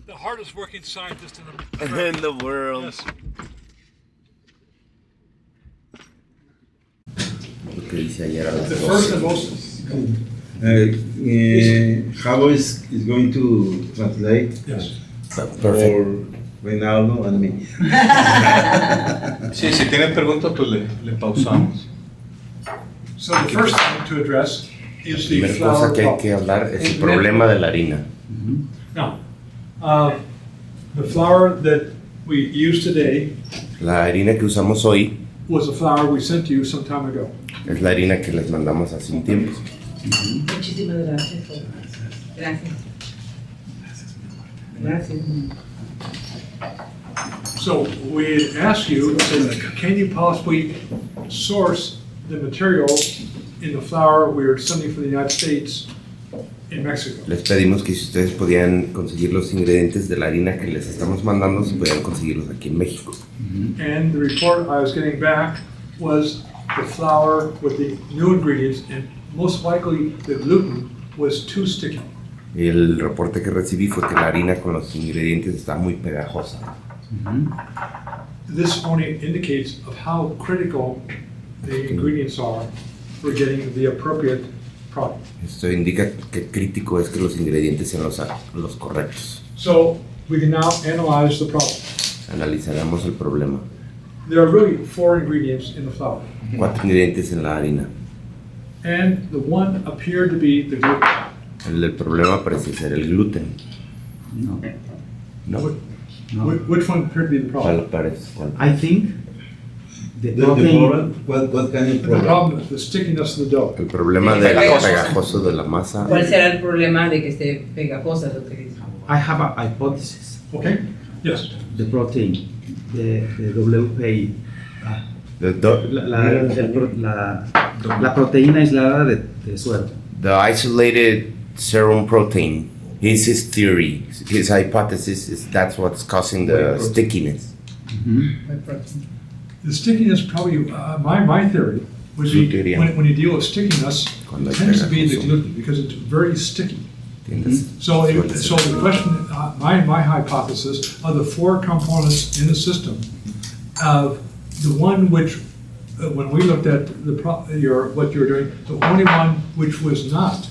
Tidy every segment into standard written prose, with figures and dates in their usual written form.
the hardest working scientist in the, in the world. Yes. Lo que hice ayer a las The 12. first and most. How is going to translate Yes. Perfect. for Reinaldo and me? Sí, si tienen preguntas, pues le pausamos. So the first thing to address is the La primera flour cosa que hay problem. que hablar es el problema de la harina. Now, the flour that we use today La harina que usamos hoy was a flour we sent to you some time ago. es la harina que les mandamos hace un tiempo. Muchísimas gracias. Gracias. Gracias. So we asked you, can you possibly source the material in the flour we are sending from the United States in Mexico? Les pedimos que si ustedes podían conseguir los ingredientes de la harina que les estamos mandando, si podían conseguirlos aquí en México. And the report I was getting back was the flour with the new ingredients, and most likely the gluten was too sticky. Y el reporte que recibí fue que la harina con los ingredientes está muy pegajosa. This only indicates of how critical the ingredients are for getting the appropriate product. Esto indica que crítico es que los ingredientes sean los correctos. So we can now analyze the problem. Analizaremos el problema. There are really 4 ingredients in the flour, 4 ingredientes en la harina. and the one appeared to be the gluten. El problema parece ser el gluten. No. ¿No? No. Which one appeared to be the ¿Cuál problem? parece? ¿Cuál? I think the The problem, what kind of The problem? problem is the stickiness of the dough. El problema del pegajoso de la masa. ¿Cuál será el problema de que esté pegajosa lo que dice? I have a hypothesis. Okay? Yes. The protein, the WPI. La proteína aislada de suero. The isolated serum protein. His theory, his hypothesis is that's what's causing the stickiness. The stickiness probably, my theory would be Su when you deal with stickiness, Cuando it hay tends to be the pegajoso. gluten because it's very sticky. ¿Entiendes? So, Suele so ser. the question, my hypothesis of the 4 components in the system, of the one which, when we looked at what you're doing, the only one which was not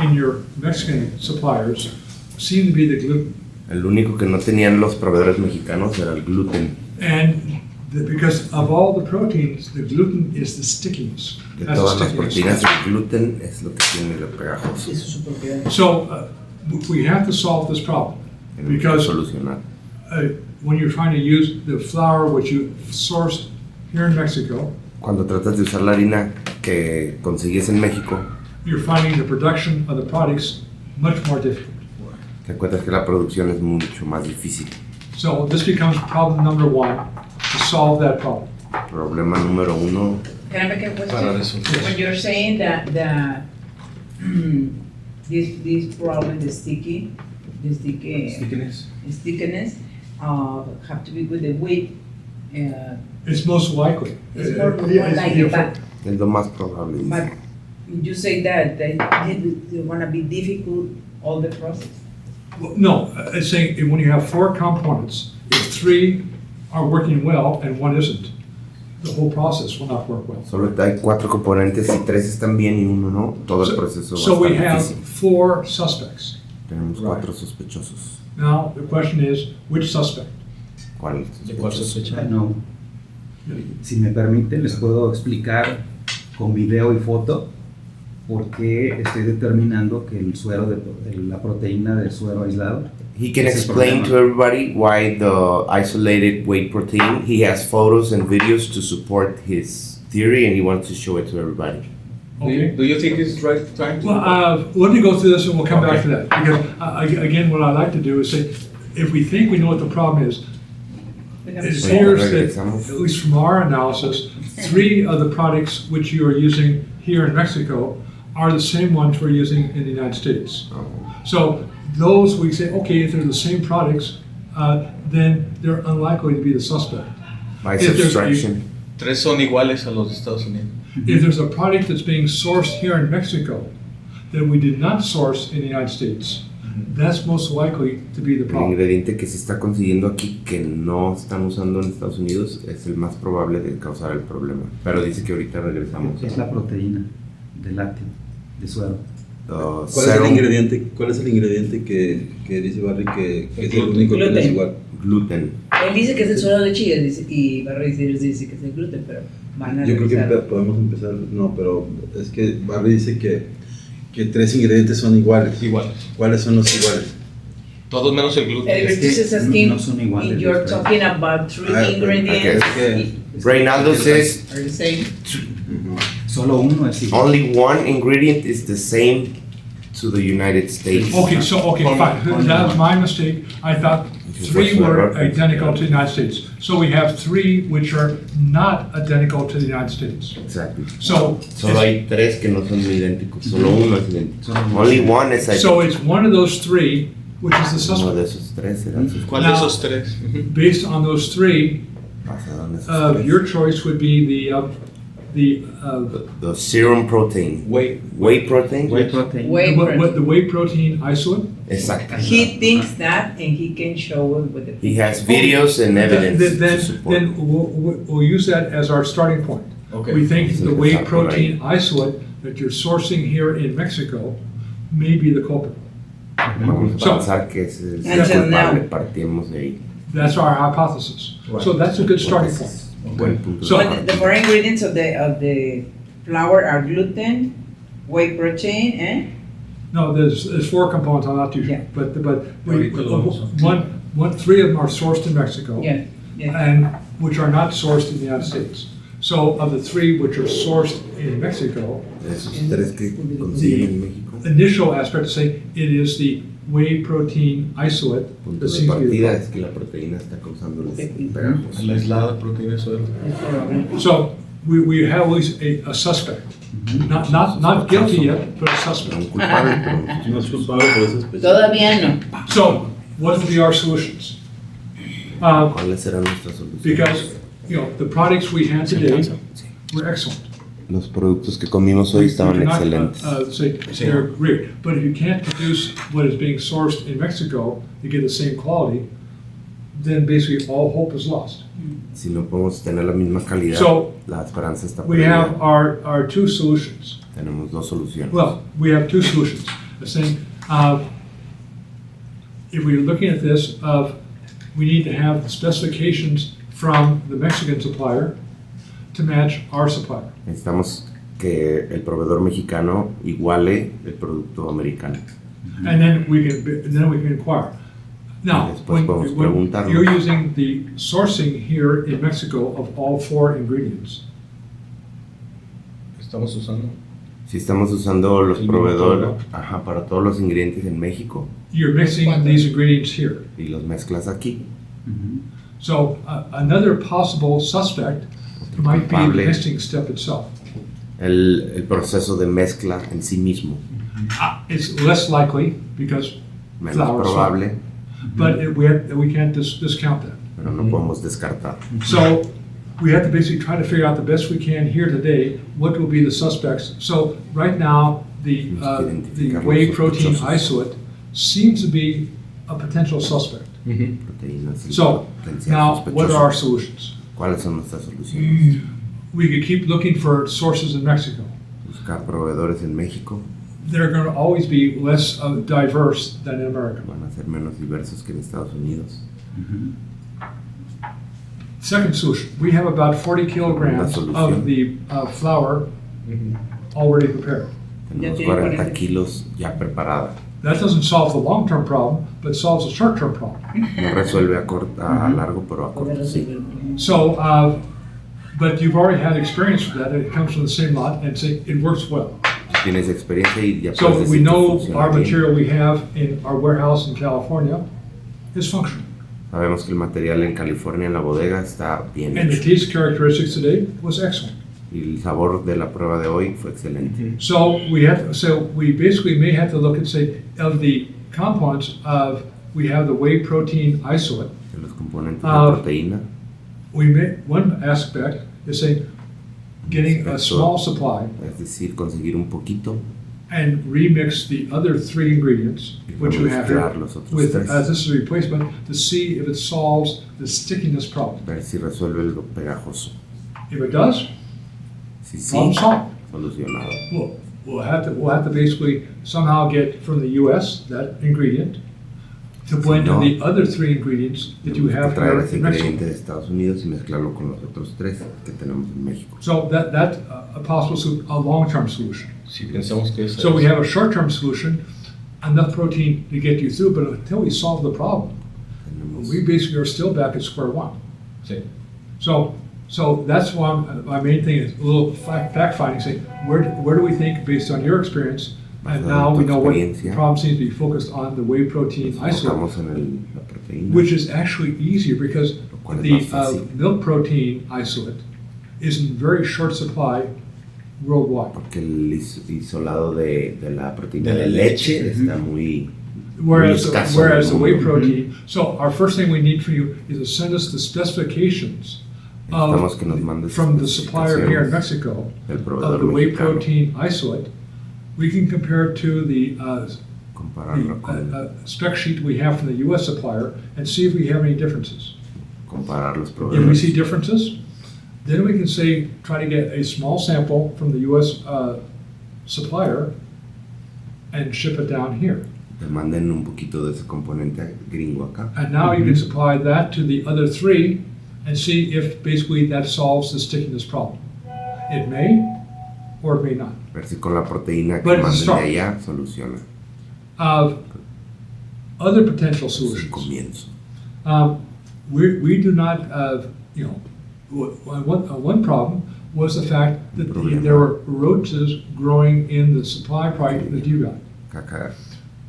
in your Mexican suppliers seemed to be the gluten. El único que no tenían los proveedores mexicanos era el gluten. And because of all the proteins, the gluten is the stickiness. De That's the todas las stickiness. proteínas, el gluten es lo que tiene lo pegajoso. Eso es su propiedad. So we have to solve this problem Tenemos que because solucionar. when you're trying to use the flour which you sourced here in Mexico, Cuando tratas de usar la harina que consigues en México, you're finding the production of the products much more difficult. te encuentras que la producción es mucho más difícil. So this becomes problem number 1, to solve that problem. Problema número 1, Can I make a question? Para resolver. When you're saying that this problem, the Stickiness. stickiness, have to be with the weight. It's most likely. It's more Yeah, likely, but es lo más probable. dice. But you say that they want to be difficult all the process. Well, no, it's saying when you have 4 components, if 3 are working well and 1 isn't, the whole process will not work well. Solo hay 4 componentes y 3 están bien y 1 no, todo el proceso va So a we estar have difícil. 4 suspects. Tenemos 4 sospechosos. Now, the question is, which suspect? ¿Cuál ¿De cuál sospecha? No. Si me permiten, les puedo explicar con video y foto por qué estoy determinando que el suero la proteína del suero aislado. He can es el explain problema. to everybody why the isolated whey protein. He has photos and videos to support his theory, and he wants to show it to everybody. Okay. Do you think it's right time to? Well, let me go through this and we'll come back to that. Because, again, what I like to do is say, if we think we know what the problem is, it appears that, at least from our analysis, 3 of the products which you are using here in Mexico are the same ones we're using in the United States. So those we say, okay, if they're the same products, then they're unlikely to be the suspect. By If there's a- subtraction. 3 son iguales a los de Estados Unidos. If there's a product that's being sourced here in Mexico that we did not source in the United States, that's most likely to be the El problem. ingrediente que se está consiguiendo aquí que no están usando en Estados Unidos es el más probable de causar el problema. Pero dice que ahorita regresamos. Es la proteína de lácteo, de suero. ¿Cuál es el ingrediente que dice Barry que es el único que no es igual? Gluten. Él dice que es el suero de chía y Barry dice que es el gluten, pero van a Yo creo que revisar. podemos empezar, no, pero es que Barry dice que 3 ingredientes son iguales. Iguales. ¿Cuáles son los iguales? Todos menos el gluten. Everybody is asking no son iguales if you're los tres. talking about 3 Ah, ingredients okay. Reinaldo says are the same. Solo uno es igual. only one ingredient is the same to the United States. Okay, fine. That was my mistake. I thought Just 3 what's the were reference? identical to the United States. So we have 3 which are not identical to the United States. Exactly. So, Solo hay 3 que no son idénticos, solo uno es idéntico. Solo uno. Only one is so identical. it's one of those 3 which is the Uno de suspect. esos 3 serán sus ¿Cuál de Now- esos tres? Based on those 3, basados en esos tres. your choice would be the The serum protein. Whey. Whey protein. Whey protein. Whey protein. the whey protein isolate. Exactly. He thinks that, and he can show it with the. He has videos and evidence to Then support. we'll use that as our starting point. Okay. We think Vamos a the whey empezar por ahí. protein isolate that you're sourcing here in Mexico may be the culprit. Vamos a So- pensar que es el Until culpable, now. partimos de ahí. That's our hypothesis. So that's a good starting Porque point. es un buen punto So- de But the partida. 4 ingredients of the flour are gluten, whey protein, and No, there's 4 components, I'm not too sure. Yeah. But we, Ahorita lo vamos a- one, 3 of them are sourced in Mexico. yeah, yeah. And which are not sourced in the United States. So of the 3 which are sourced in Mexico, De esos 3 que consiguen en México, initial aspect to say it is the whey protein isolate punto that de seems to be the partida problem. es que la proteína está causando los Okay. pegajos. La aislada proteína de suero. So we have at least a suspect, not guilty yet, but a Un suspect. culpable, pero No es culpable, pero es especial. Todavía no. So what will be our solutions? ¿cuáles serán nuestras soluciones? Because the products we had today Sí. were excellent. Los productos que comimos hoy estaban You cannot, excelentes. say they're great, but if you can't produce what is being sourced in Mexico to get the same quality, then basically all hope is lost. Si no podemos tener la misma calidad, So, la esperanza está We have perdida. our 2 solutions. Tenemos 2 soluciones. Well, we have 2 solutions. The same, if we're looking at this, we need to have the specifications from the Mexican supplier to match our supplier. Necesitamos que el proveedor mexicano iguale el producto americano. And then we can inquire. Now, Después podemos when preguntarnos. you're using the sourcing here in Mexico of all 4 ingredients, Estamos usando. Si estamos usando los El mismo proveedores todo. para todos los ingredientes en México you're mixing these ingredients here. y los mezclas aquí, Ujú. So another possible suspect might be the culpable. mixing step itself. el proceso de mezcla en sí mismo, It's less likely because menos flour, probable, but we can't discount that. pero no podemos descartar. So we have to basically try to figure out the best we can here today, what will be the suspects. So right now, the whey protein isolate seems to be a potential suspect. Proteínas y So potencial now, what are our sospechoso. solutions? ¿Cuáles son nuestras soluciones? We could keep looking for sources in Mexico. Buscar proveedores en México They're going to always be less diverse than in America. van a ser menos diversos que en Estados Unidos. Ujú. Second solution, we have about 40 kilograms of the flour already prepared. Tenemos tiene 40 40. kilos ya preparada. That doesn't solve the long-term problem, but solves the short-term problem. No resuelve a largo, pero a corto sí. So, but you've already had experience with that, it comes from the same lot, and say it works well. Tienes experiencia y ya So puedes we decir que know funciona our bien. material we have in our warehouse in California is functional. Sabemos que el material en California en la bodega está bien And the hecho taste characteristics today was excellent. y el sabor de la prueba de hoy fue excelente. So we basically may have to look and say, of the components of, we have the whey protein isolate, De los componentes de proteína, one aspect is say, getting a small supply es decir, conseguir un poquito and remix the other 3 ingredients, which you have here, Mezclar los otros with, tres. as this is a replacement, to see if it solves the stickiness problem. Ver si resuelve lo pegajoso. If it does, Si sí, problem solved. solucionado. We'll have to basically somehow get from the US that ingredient to blend no, in the other 3 ingredients that you Tenemos que have traer here ese in Mexico. ingrediente de Estados Unidos y mezclarlo con los otros 3 que tenemos en México. So that's a possible, a long-term solution. Si pensamos que esa So we es. have a short-term solution, enough protein to get you through, but until we solve the problem, Tenemos we basically are still back at square one. Sí. So that's why my main thing is a little fact-finding, saying where do we think, based on your experience, and Basado now en we tu know what experiencia. problem seems to be focused on the whey protein isolate, enfocamos en la proteína. which is actually easier because Lo cual es the más fácil. milk protein isolate is in very short supply worldwide. Porque el isolado de la proteína De la de leche leche. está muy Whereas, muy escaso whereas en the el whey mundo. protein, so our first thing we need from you is to send us the specifications Necesitamos que nos mandes from the supplier here in especificaciones Mexico del of proveedor the whey mexicano. protein isolate. We can compare it to the Compararlo con spec sheet we have from the US supplier and see if we have any differences. comparar los If we proveedores. see differences, then we can say, try to get a small sample from the US supplier and ship it down here. Te manden un poquito de ese componente gringo acá. And now you can supply that to the other 3 and see if basically that solves the stickiness problem. It may or it may not. Ver si con la proteína que But it's a manden de start. allá soluciona. Other potential Es el solutions. comienzo. We do not, one problem was the fact that Problema. there were roaches growing in the supply product that you got. Caca.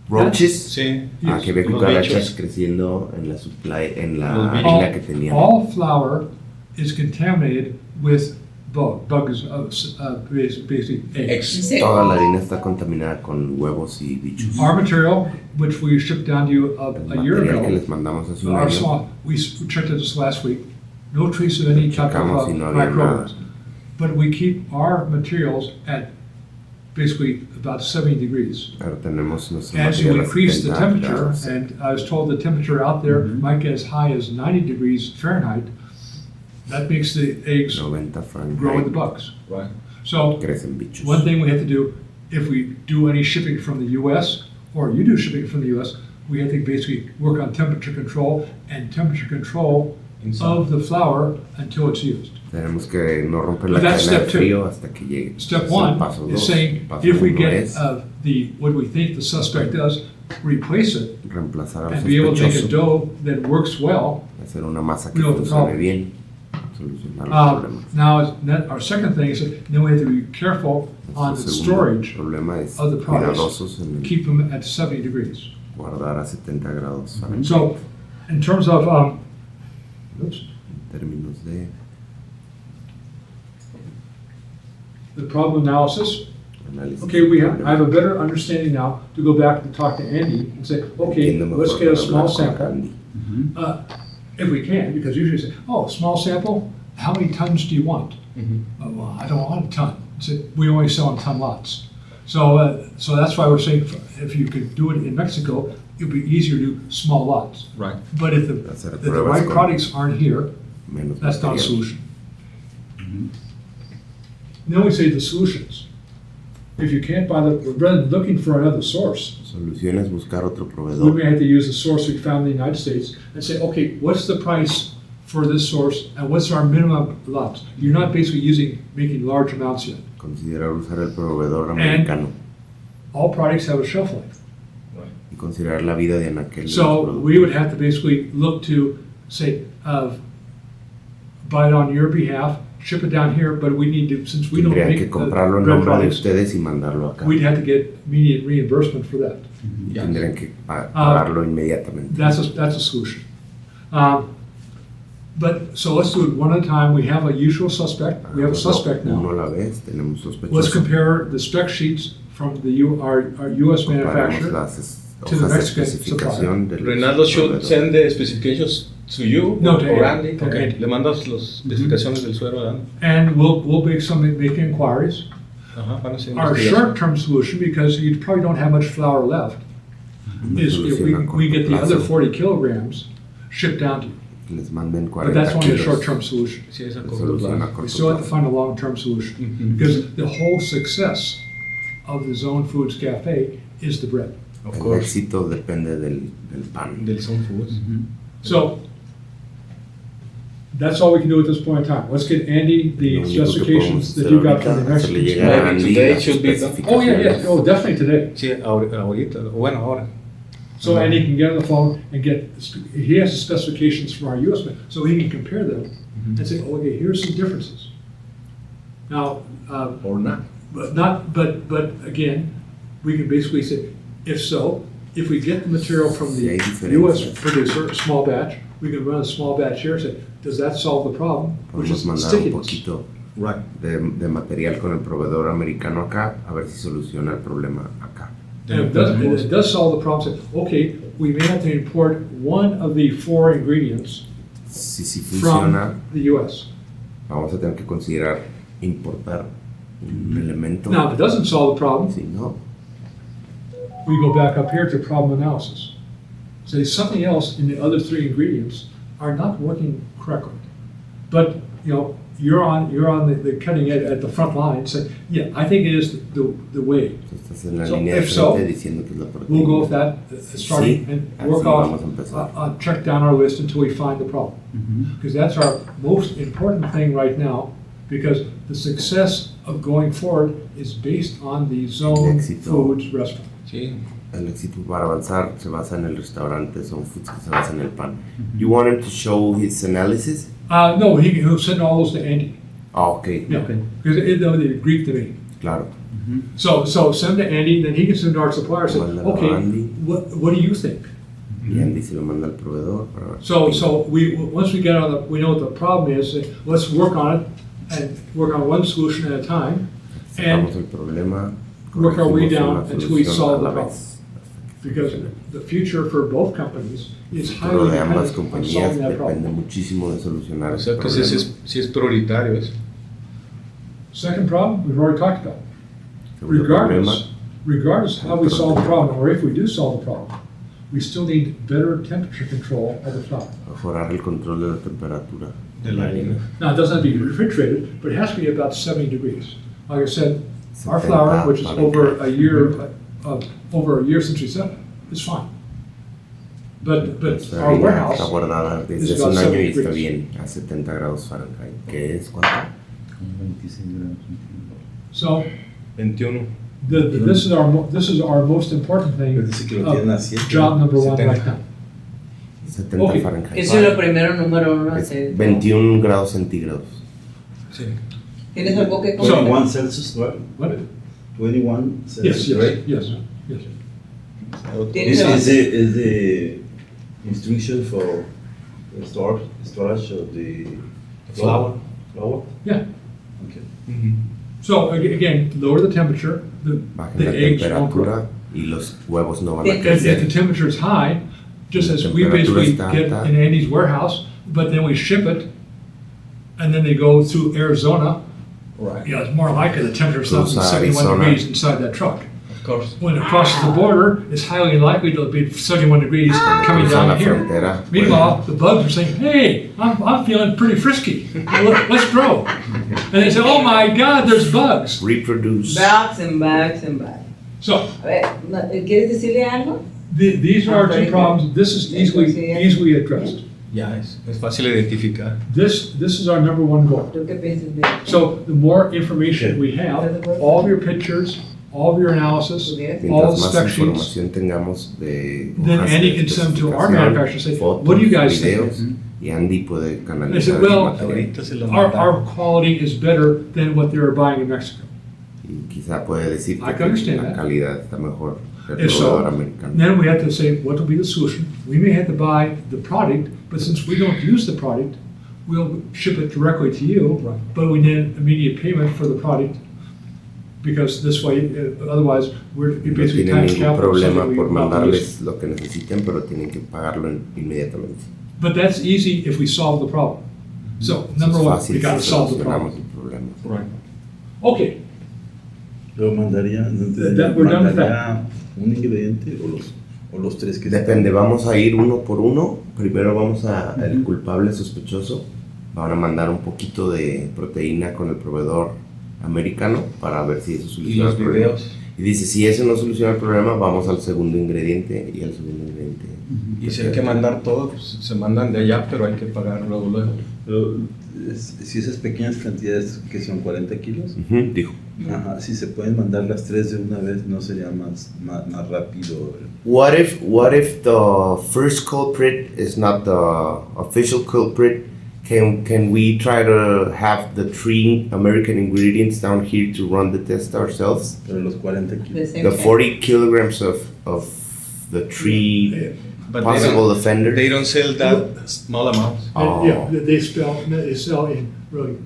Roaches. Sí. Ah, que ve Los cucarachas bichos. creciendo en la supply, en la Los bichos. harina que tenían. All flour is contaminated with bugs, basically eggs. Sí. Toda la harina está contaminada con huevos y bichos. Our material, which we shipped down to you El a year material que ago, les mandamos hace un our año, small, we checked it this last week, no trace of any type of checamos y no había microbes. nada. But we keep our materials at basically about 70 degrees. Pero tenemos nuestro As you material a increase the 70 temperature, grados. and I was told the temperature out there might get as high as 90 degrees Fahrenheit, that makes the eggs 90 grow with the Fahrenheit. bugs. Right. So Crecen bichos. one thing we have to do, if we do any shipping from the US, or you do shipping from the US, we have to basically work on temperature control Inside. of the flour until it's used. Tenemos que no romper la But that's cadena de step two. frío hasta que llegue. Step Es el one paso is dos. saying, Paso if we uno get es what we think the suspect does, replace it, reemplazar al and be able to make a sospechoso, dough that works well. hacer una masa que No, the funcione problem. bien, solucionar los problemas. Now, our second thing is that then we have to be careful on the Nuestro segundo storage, problema es of the products. cuidadosos en el keep them at 70 degrees. guardar a 70 grados Fahrenheit. So, in terms of, oops, En términos de the problem analysis, análisis. okay, del I have a problema. better understanding now to go back and talk to Andy and say, okay, Entiendo mejor let's get a para small hablar con sample, Andy. if we can, because usually say, oh, small sample, how many tons do you want? Well, I don't want a ton. So we only sell in ton lots. So that's why we're saying if you could do it in Mexico, it'd be easier to do small lots. Right. But if the Hacer if the pruebas right con products aren't here, menos that's not a material. solution. Then we say the solutions. If you can't buy rather than looking for another source, Solución es buscar otro we proveedor. may have to use the source we found in the United States and say, okay, what's the price for this source and what's our minimum lots? You're not basically making large amounts yet. Considerar usar el proveedor americano All products have a shelf life. y considerar la vida de anaquel de los So productos. we would have to basically look to say, buy it on your behalf, ship it down here, but we need to, since we don't Tendrían make que the comprarlo en bread nombre de products, ustedes y mandarlo acá. we'd have to get immediate reimbursement for that. Yeah. Tendrían que pagarlo inmediatamente. That's a solution. But, so let's do it one at a time. We have a usual suspect. We have a suspect Uno now. a la vez, tenemos Let's sospechosos. compare the spec sheets from our US Comparamos manufacturer las to the hojas de Mexican especificación del Reinaldo should proveedor. send the specifications to you No, to or Andy. Andy. To Okay. Andy. Le mandas las especificaciones del suero a Andy. and we'll make inquiries. Ajá, van a hacer Our investigación. short-term solution, because you probably don't have much flour left, is if we get the other 40 kilograms shipped down to you. Les manden But that's 40 only a kilos. short-term solution. Sí, es a de corto solución a plazo. corto We still have to plazo. find a long-term solution. Ujú. Because the whole success of the Zone Foods Cafe is the bread. Of El course. éxito depende del pan. Del Zone Foods. So, that's all we can do at this point in time. Let's get Andy the Lo único que specifications podemos that hacer you got from ahorita the es hacerle Mexican llegar a store. Andy Today las should be done. Oh, yeah, especificaciones. yeah, oh, definitely today. Sí, ahorita, bueno, ahora. So Andy can get on the phone and get, he has the specifications from our US, so he can compare them and say, oh, okay, here's some differences. Now, Or not. but again, we can basically say, if so, if we get the material from Si hay the US diferencias, producer, a small batch, we can run a small batch here and say, does that solve the problem? Which podemos is mandar un stickiness. poquito Right. de material con el proveedor americano acá, a ver si soluciona el problema acá. And if it does solve the problem, say, okay, we may have to import one of the 4 ingredients Si funciona, from the US. vamos a tener que considerar importar un elemento. Now, if it doesn't solve the problem, Si no, we go back up here to problem analysis. Say something else in the other 3 ingredients are not working correctly. But, you know, you're on the cutting edge at the front line, say, yeah, I think it is the way. tú estás en la So, línea de if so, frente diciendo que es la We'll go with proteína. that, starting, Sí, and así work vamos a off, empezar. check down our list until we find the problem. Because that's our most important thing right now, because the success of going forward is based on the Zone Éxito. Foods restaurant. Sí. El éxito para avanzar se basa en el restaurante, son foods que se basa en el pan. You want him to show his analysis? No, he'll send all those to Andy. Ah, ok, Yeah, Okay. because they agree to me. claro. So send to Andy, then he can send to our supplier, say, Mándalo a okay, Andy. what do you think? Y Andy se lo manda al proveedor. Para So once we get we know what the problem is, let's work on it and work on one solution at a time sacamos and el problema, work our way corregimos down una until we solución solve a la the problem. vez. Because the future for both companies is El highly futuro de ambas dependent on compañías solving that depende problem. muchísimo de solucionar O ese sea que problema. sí es prioritario eso. Second problem, we've already talked about. Segundo problema, Regardless how we solve the problem, or if we do solve the problem, we still need better temperature control of the flour. mejorar el control de la temperatura De la harina. Now, it doesn't have to be refrigerated, but it has to be about 70 degrees. Like I said, our 70 flour, which is over a Fahrenheit. year since we set it, is fine. But Nuestra our harina warehouse, está guardada desde is hace about un año 70 y está degrees. bien a 70 grados Fahrenheit. ¿Qué es? ¿Cuánto? 26 grados. so 21. this is our most important thing, Dice que lo tienen a 7. job number 1 right 70. now. 70 Ok. Fahrenheit. Eso es lo primero, número 1. Es 21 grados centígrados. Sí. ¿Tienes algo que So- comentar? 21 Celsius, right? What? 21 Yes, Celsius, right? yes. This is the instruction for the storage of the Flour. flour? Yeah. Okay. So again, lower the temperature, Bajen the la eggs won't grow. temperatura y los huevos no van a If If the crecer. temperature is high, just La as we temperatura basically está get alta. in Andy's warehouse, but then we ship it, and then they go through Arizona, Right. you know, it's more likely the temperature is not than Cruza 71 Arizona. degrees inside that truck. Of course. When it crosses the border, it's highly unlikely to be 71 degrees coming Cruza down la here. frontera. Meanwhile, the bugs are saying, hey, I'm feeling pretty frisky. Let's grow. And they say, oh my God, there's bugs. Reproduce. Bags and bags and bags. So A ver, ¿quieres decirle algo? these are our two problems. This is easily addressed. Ya es fácil identificar. This is our number 1 goal. ¿Tú qué piensas de So the more information we have, all of your pictures, all of your analysis, all Mientras the más spec sheets, información tengamos de then hojas Andy de can send to our especificación, manufacturer and say, fotos, what do you guys videos, think? y Andy puede I canalizar said, el well, material. Ahorita se lo Our mandaron. quality is better than what they were buying in Mexico. Y quizá puede decir I can que understand la that. calidad está mejor del If so, proveedor americano. then we have to say, what will be the solution? We may have to buy the product, but since we don't use the product, we'll ship it directly to you, but we need immediate payment for the product, because this way, otherwise, we're No basically tienen tax ningún capital. problema something por we not use. mandarles lo que necesiten, pero tienen que pagarlo inmediatamente. But that's easy if we solve the problem. So, Eso number es 1, fácil we gotta si solve the solucionamos problem. el problema. Right. Okay. Pero mandaría, no entendí, We're done with mandaría un ingrediente o los tres que Depende, vamos a ir uno por uno. Primero vamos a el culpable sospechoso. Van a mandar un poquito de proteína con el proveedor americano para ver si eso Y soluciona los el problema. videos. Y dice, si eso no soluciona el problema, vamos al segundo ingrediente y al segundo ingrediente. Y si hay que mandar todo, pues se mandan de allá, pero hay que pagar luego. Pero si esas pequeñas cantidades que son 40 kilos, Ujú, dijo. ajá, si se pueden mandar las tres de una vez, ¿no sería más rápido? What if the first culprit is not the official culprit? Can we try to have the 3 American ingredients down here to run the test ourselves? Pero los 40 The kilos. same The thing. 40 kilograms of the 3 But possible offenders? they don't sell that small amounts. Oh. Yeah, they sell in really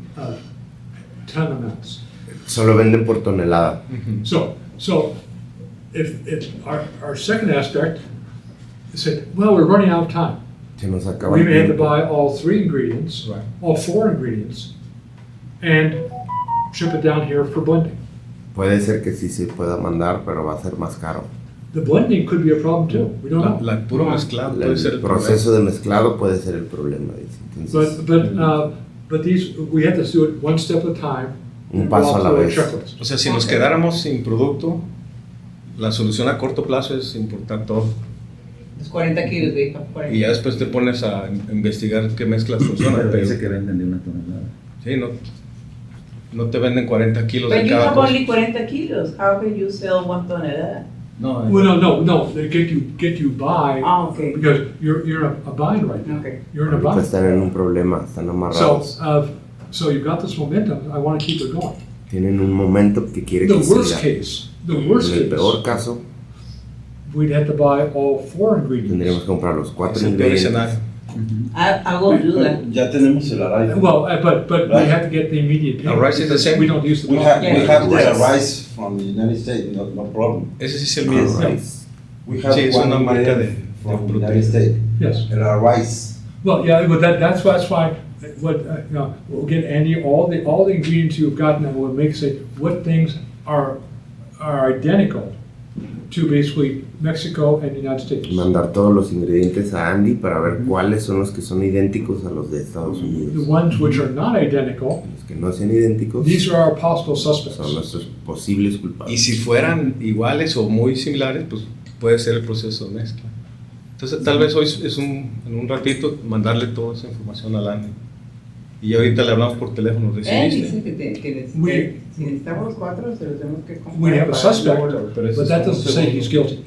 ton amounts. Solo venden por tonelada. So if our second aspect said, well, we're running out of time. Se nos acaba We el may have to tiempo. buy all 3 ingredients, Right. all 4 ingredients, and ship it down here for blending. Puede ser que sí se pueda mandar, pero va a ser más caro. The blending could be a problem too. We don't know. El puro mezclado puede ser El el problema. proceso de mezclado puede ser el problema, dice. Entonces, But these, we have to do it one step at a time. Un and paso go a la through vez. checklist. O sea, si nos quedáramos sin producto, la solución a corto plazo es importar todo. Los 40 kilos, dijo. 40. Y ya después te pones a investigar qué mezclas funcionan. Pero Pero dice que venden de una tonelada. sí, no te venden 40 kilos But de you cada have cosa. only 40 kilos. How can you sell 1 tonelada? No, Well, no, they get you by, Ah, okay. because you're in a bind right now. Okay. You're in a ahorita bind. están en un problema, están So, amarrados. so you've got this momentum, I wanna keep it going. Tienen un momento que quiere The que worst siga. case, the worst En el peor case, caso, we'd have to buy all 4 tendríamos ingredients. que comprar los 4 es el peor escenario. ingredientes. I will do that. Ya tenemos el array. Well, but we Right. have to get the immediate payment. rice is the because same? We don't use the. We have Yeah. the rice from the United States, no problem. Ese sí es el mismo. Rice. We have Sí, es one una marca ingredient from the proteína. United States, Yes. el rice. Well, yeah, but that's why, we'll get Andy, all the ingredients you've gotten, and we'll say what things are identical to basically Mexico and the United States. Mandar todos los ingredientes a Andy para ver cuáles son los que son idénticos a los de Estados The Unidos. ones which are not identical, Los que no sean idénticos these are our possible son suspects. nuestros posibles Y culpables. si fueran iguales o muy similares, pues puede ser el proceso de mezcla. Entonces, tal vez hoy en un ratito mandarle toda esa información a Lani. Y ahorita le hablamos por teléfono, Él ¿recibiste? dice que We- si necesitamos los 4, se los tenemos que comprar. We have a para suspect, luego- pero ese but es that un doesn't say segundo. he's guilty.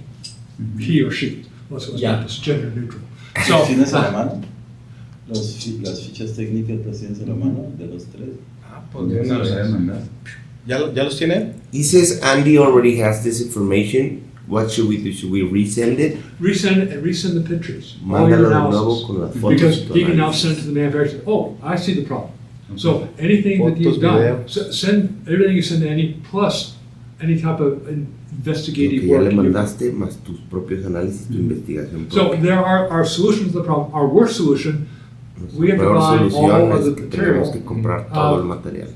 He or she. Let's Yeah. make this gender neutral. So, ¿Tienes a la mano? Las fichas técnicas las tienes a la mano de los 3. Ah, pues de ¿Se una los vez. debe mandar? ¿Ya los tiene? He says Andy already has this information. What should we do? Should we resend it? resend the pictures. All your Mándalo de nuevo analysis. con las fotos. Because y tu he can now análisis. send it to the manufacturer, oh, I see the problem. So anything that you've Fotos, done, videos. send everything you send to Andy, plus any type of Lo investigative que ya work. le you do. mandaste, más tus propios análisis, tu investigación So propia. there are our solutions to the problem. Our worst solution, Nuestra we have to peor buy solución all of es the que tenemos material, que comprar todo uh, el material.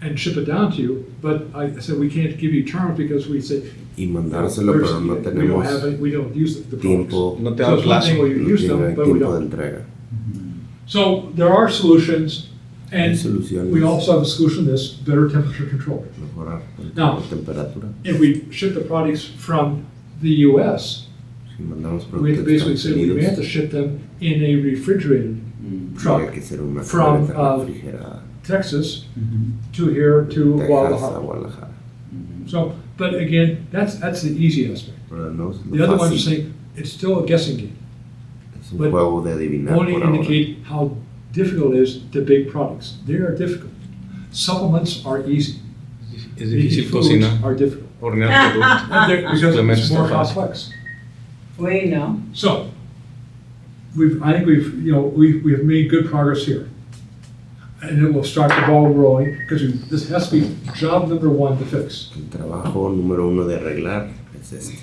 and ship it down to you, but I said we can't give you terms because we say, Y mandárselo, pero no tenemos we don't use the products. tiempo, No te So dan it's one thing plazo. where you no use them, tiene but we tiempo de don't. entrega. So there are solutions, Hay and soluciones. we also have a solution to this, better temperature control. Mejorar Now- la temperatura. If we ship the products from the US, Si mandamos we have to productos de basically Estados say we may have to Unidos, ship them in a refrigerated tiene truck, que ser una from, camioneta refrigerada. Texas to here to Texas a Guadalajara. Guadalajara. So, but again, that's the easy aspect. Pero no es The lo other ones are fácil. saying, it's still a guessing game. Es un but juego de adivinar Only por ahora. indicate how difficult it is to bake products. They are difficult. Supplements are easy. Es difícil Easy foods cocinar, are difficult. hornear productos. And they're- Because Suplementos it's more está fácil. complex. We know. So, I think we've made good progress here. And it will start the ball rolling, because this has to be job number 1 to fix. El trabajo número 1 de arreglar es este.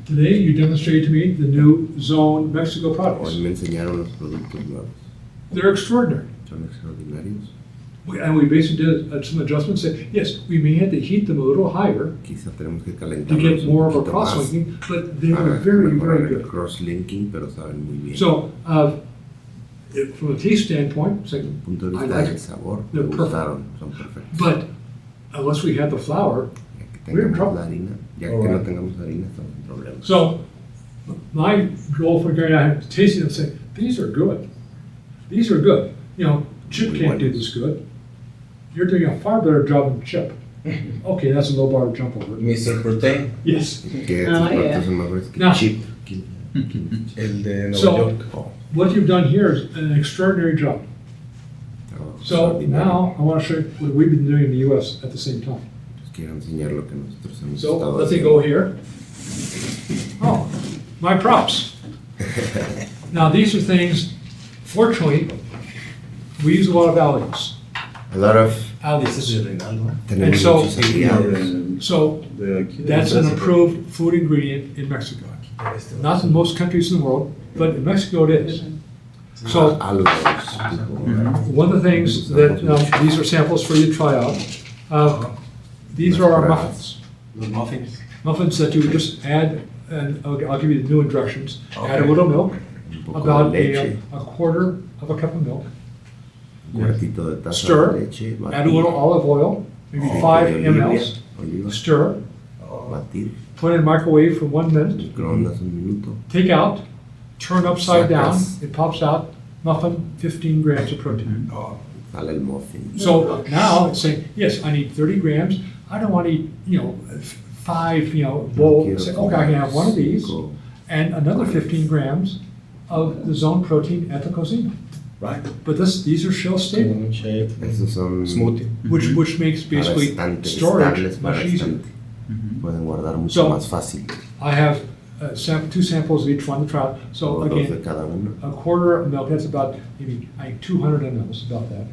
Today, you demonstrated to me the new Zone Mexico products. Hoy me enseñaron los productos nuevos. They're extraordinary. Son extraordinarios. And we basically did some adjustments, said, yes, we may have to heat them a little higher Quizá tenemos que to calentarlos get more of a un poquito más cross-linking, but they were para very, mejorar very el good. cross-linking, pero saben muy bien. So, from a taste standpoint, say, Desde el punto de I vista like del it, sabor, me they're perfect. gustaron, son perfectos. But unless we had the flour, Ya que we're in tengamos trouble. la harina, ya All que no right. tengamos harina, estamos en problemas. So my goal for Gary and I have tasted and say, these are good. These are good. You know, Chip can't do this good. You're doing a far better job than Chip. Okay, that's a low bar to jump over. Mr. Protein, Yes. Que estos Ah, yeah. productos son mejores que No. chip. el de Nueva So- York. Oh, What you've done here is an extraordinary job. oh, So extraordinario. now I want to show you what we've been doing in the US at the same time. Les quiero enseñar lo que nosotros hemos So estado let me haciendo. go here. Oh, my props. Now these are things, fortunately, we use a lot of alliums. A lot of Alliums. tenemos And so- muchos aliados. So De aquí, de that's an Plaza. approved food ingredient in Mexico. Not in most countries in the world, but in Mexico it is. So Algo tipo, one of the things that, these are samples for you to try out. These are our muffins. Los muffins. Muffins that you would just add, and I'll give you the new instructions. Add a Okay. little milk, un poco about de leche, a quarter of a cup of milk. un cuartito de taza Stir, de leche, batir, Add a little olive oil, maybe aceite 5 de oliva, mLs. oliva, Stir, batir, put in microwave for 1 minute. microondas un minuto, Take out, turn upside down, Sacas. it pops out, muffin, 15 grams of protein. sale el muffin. So now it's saying, yes, I need 30 grams. I don't want to eat, 5, bowls. Say, okay, I can have one of these Cinco, and another 15 grams of the zone protein at the cocina. Right. But these are shelf stable, Un shake. Esos son Smoothie. which makes para basically estante, storage estables para much easier. estante. Pueden guardar mucho So- más fácil. I have 2 samples of each one to try out. So Dos de again, cada uno. a quarter of milk, that's about maybe 200 mLs, about that.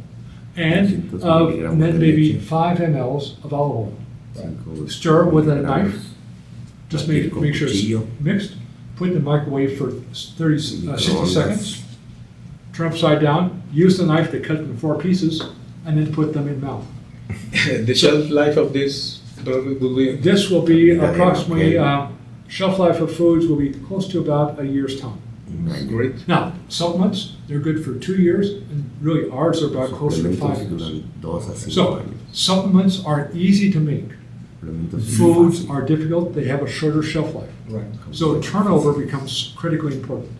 And 200 then miligramos de maybe leche. 5 mLs of olive oil. Cinco Stir with a miligramos. knife, just Batir make con sure it's cuchillo. mixed, put it in the microwave for 60 Microondas. seconds, turn upside down, use the knife to cut it in 4 pieces, and then put them in mouth. The shelf life of this product will be This will be Yeah, approximately, okay. shelf life of foods will be close to about a year's time. Un año. great. Now, supplements, they're good for 2 years, and really ours are about closer to 5 Suplementos years. duran 2 a 5 So, años. supplements are easy to make. Suplementos son Foods fáciles. are difficult, they have a shorter shelf life. Right. So turnover becomes critically important.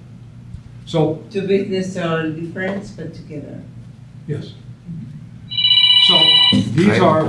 So, Two businesses are different, but together. yes. So, these are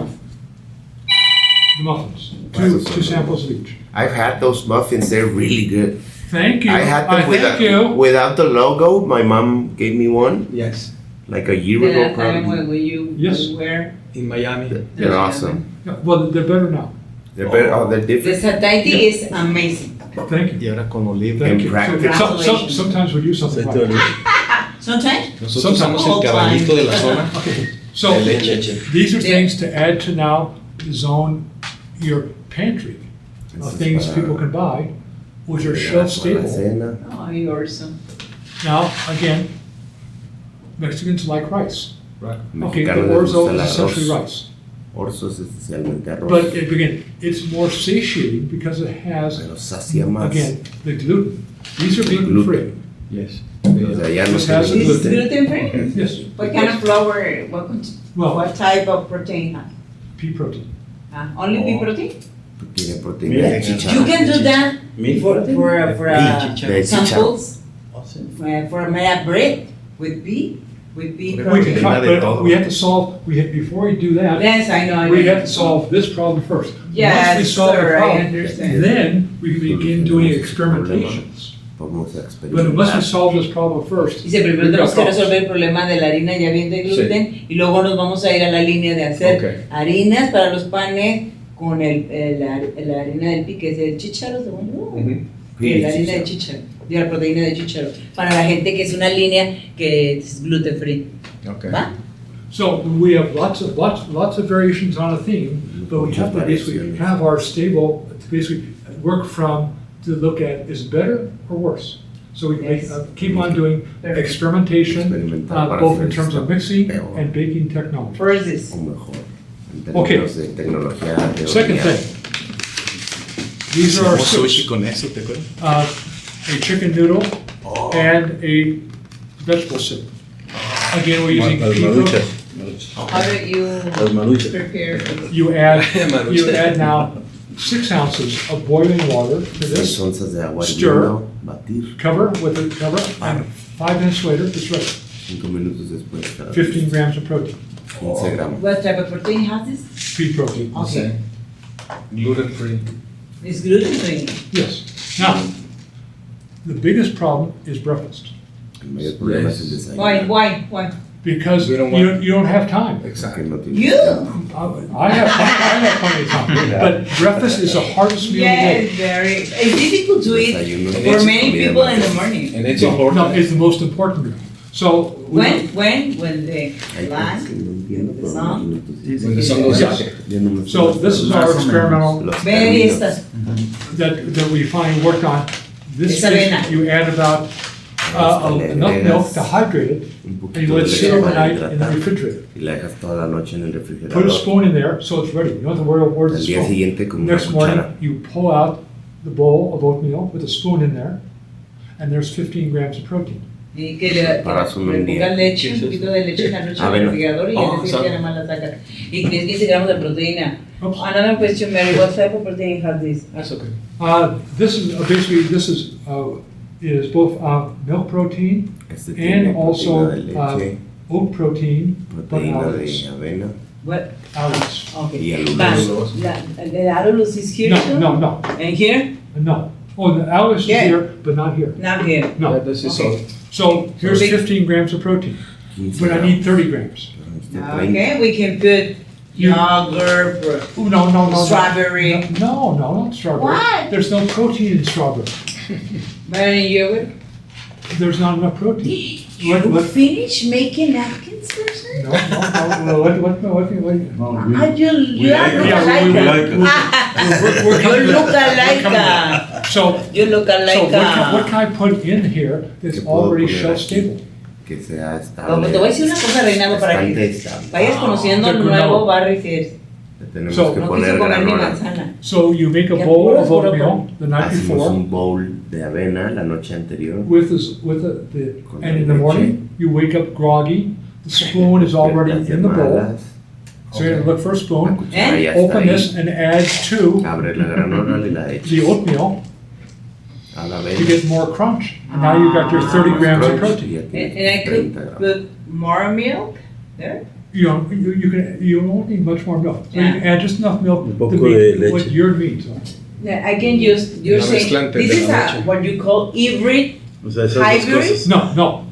the muffins, two samples of each. I've had those muffins, they're really good. Thank you, I had them thank you. without the logo. My mom gave me one Yes. like a year The ago last time probably. when you Yes. were, In Miami. They're awesome. Yeah, well, they're better now, They're better, they're the different. satiety is amazing. thank you. Y ahora con oliva. Thank you. practice. Sometimes we do something Aceite de right. oliva. Sometimes, Nosotros Sometimes. somos el caballito de la zona. Okay, so De leche. these are Yeah. things to add to now zone your pantry This of is things para- people can buy, which are para shelf la stable. cena. oh, you're awesome. Now, again, Mexicans like rice. Right. Okay, the Mexicanos les orzo gusta el is essentially arroz. rice. Orzo es esencialmente arroz. But again, it's more satiating because it has, Pero sacia más. again, the gluten. These are gluten free. Yes. O sea, ya no This has tiene a Is gluten. gluten free? Yes. What kind of flour, Well, what type of protein? pea protein. Only pea Oh. protein? Tiene proteína de Mira, chícharo. You can do that Meat for protein? De chícharo. samples, Awesome. for my bread with pea We can protein. try, de but todo. we have to solve, before we do that, Yes, I know. we have to solve this problem first. Once we Yes, solve the sir, I problem, understand. then we can begin doing experimentations. Vamos a But unless we experimentar. solve this problem first. Dice, primero we've got tenemos que problems. resolver el problema de la harina ya bien de gluten y luego nos vamos a ir a la línea de hacer Ok. harinas para los panes con la harina del pea, que es el chícharo, según yo. Sí, La harina de chícharo. chícharo, de la proteína de chícharo. Para la gente que es una línea que es gluten free. Okay. ¿Va? So we have lots of variations on a theme, but we have to basically have our stable, to basically work from, to look at, is it better or worse? So we can Yes. keep on doing Perfect. experimentation, Experimentar para both hacer in terms of esto mixing peor and baking technology. First is, o mejor. En Okay. términos de tecnología de Second hornear. thing, these are our Hicimos sushi soups. con eso, ¿te acuerdas? A chicken noodle and a vegetable soup. Again, we're using Las pea maruchas. protein. how do you Las maruchas. prepare this? You add Maruchan. now 6 ounces of boiling water to 6 this. onzas de agua Stir. hirviendo, batir. Cover with a cover, and 5 minutes later, it's ready. 5 minutos después. estará 15 grams of protein, 15 gramos. What type of protein has this? pea protein. Okay, Gluten free. it's gluten free. Yes. Now, the biggest problem is breakfast El mayor problema es el desayuno. Why? because We don't you want- don't have time. Que Exactly. no tienes You? tiempo. I have plenty of time, but breakfast is the hardest meal of the day. Yes, very, it's difficult to eat Desayuno, for leche, many comida, people in the breakfast. morning. And it's No, important. it's the most important meal. So we When the Hay land, cosas que no entiendo, the pero sun. unos minutos sí. When the sun goes Yes. up. Yo no me So this is our Más o menos. experimental Los very términos. estas, that we finally worked on. This Esa avena. is, you add about enough milk to hydrate it, Un and poquito you let de it sit leche para overnight in the hidratar. refrigerator. Y la dejas toda la noche en el Put a refrigerador. spoon in there so it's ready. You don't have to worry about where Al the día spoon. siguiente con una Next morning, cuchara. you pull out the bowl of oatmeal with a spoon in there, and there's 15 grams of protein. y que le Para un día. pongas leche, un poquito de leche en la noche en el Avena. refrigerador y Oh, el día siguiente sorry. nada más la saca. Y tienes 15 gramos de proteína. Oops. Another question, Mary, what type of protein has this? That's okay. This is basically is both milk protein Este tiene and also proteína de leche, oat protein, but proteína allulose. de avena. What? Allulose. Okay. Y allulose. But the allulose is here too? No. And here? No. Oh, the allulose is Yeah. here, but not here. Not here. No. This is Okay. all. So here's Big- 15 grams of protein, 15 but I gramos. need 30 grams. Este 30. Okay, we can put You- yogurt, Oh, no. Strawberry. No, not strawberry. What? There's no protein in strawberry. Mary, yogurt. There's not enough protein. You What? finish making napkins, person? No. What? Ah, you look like it. alike. We're You coming- look we're alike. coming back. So You look alike. what can I put in here that's ¿Qué puedo already poner shelf aquí? stable? Que sea estable. Como te voy a decir una cosa, Reinaldo, para Bastante que estable. vayas conociendo Ah, el nuevo Barry Sears. Le tenemos So- que No poner quiso comer mi granola. manzana. So you make a Ya bowl puro, of puro oatmeal the night Hacemos before un bowl de avena la noche anterior. with and in the morning you wake up groggy. The spoon is already in the bowl. So you're gonna look for a La spoon, cuchara ya está open this ahí. and add to Abre la granola y la the echas oatmeal a la to avena. get more crunch. And now you've got your 30 grams of Crunch, y protein. ya And tienes I could 30 gramos. put more milk there. You know, you won't need much more milk. So you can add just enough milk Un to poco de make what leche. your needs are. Yeah, I can use, you're La saying, mezclante this de is la a, leche. what you call hybrid. O sea, esas dos Hybrid? cosas. No,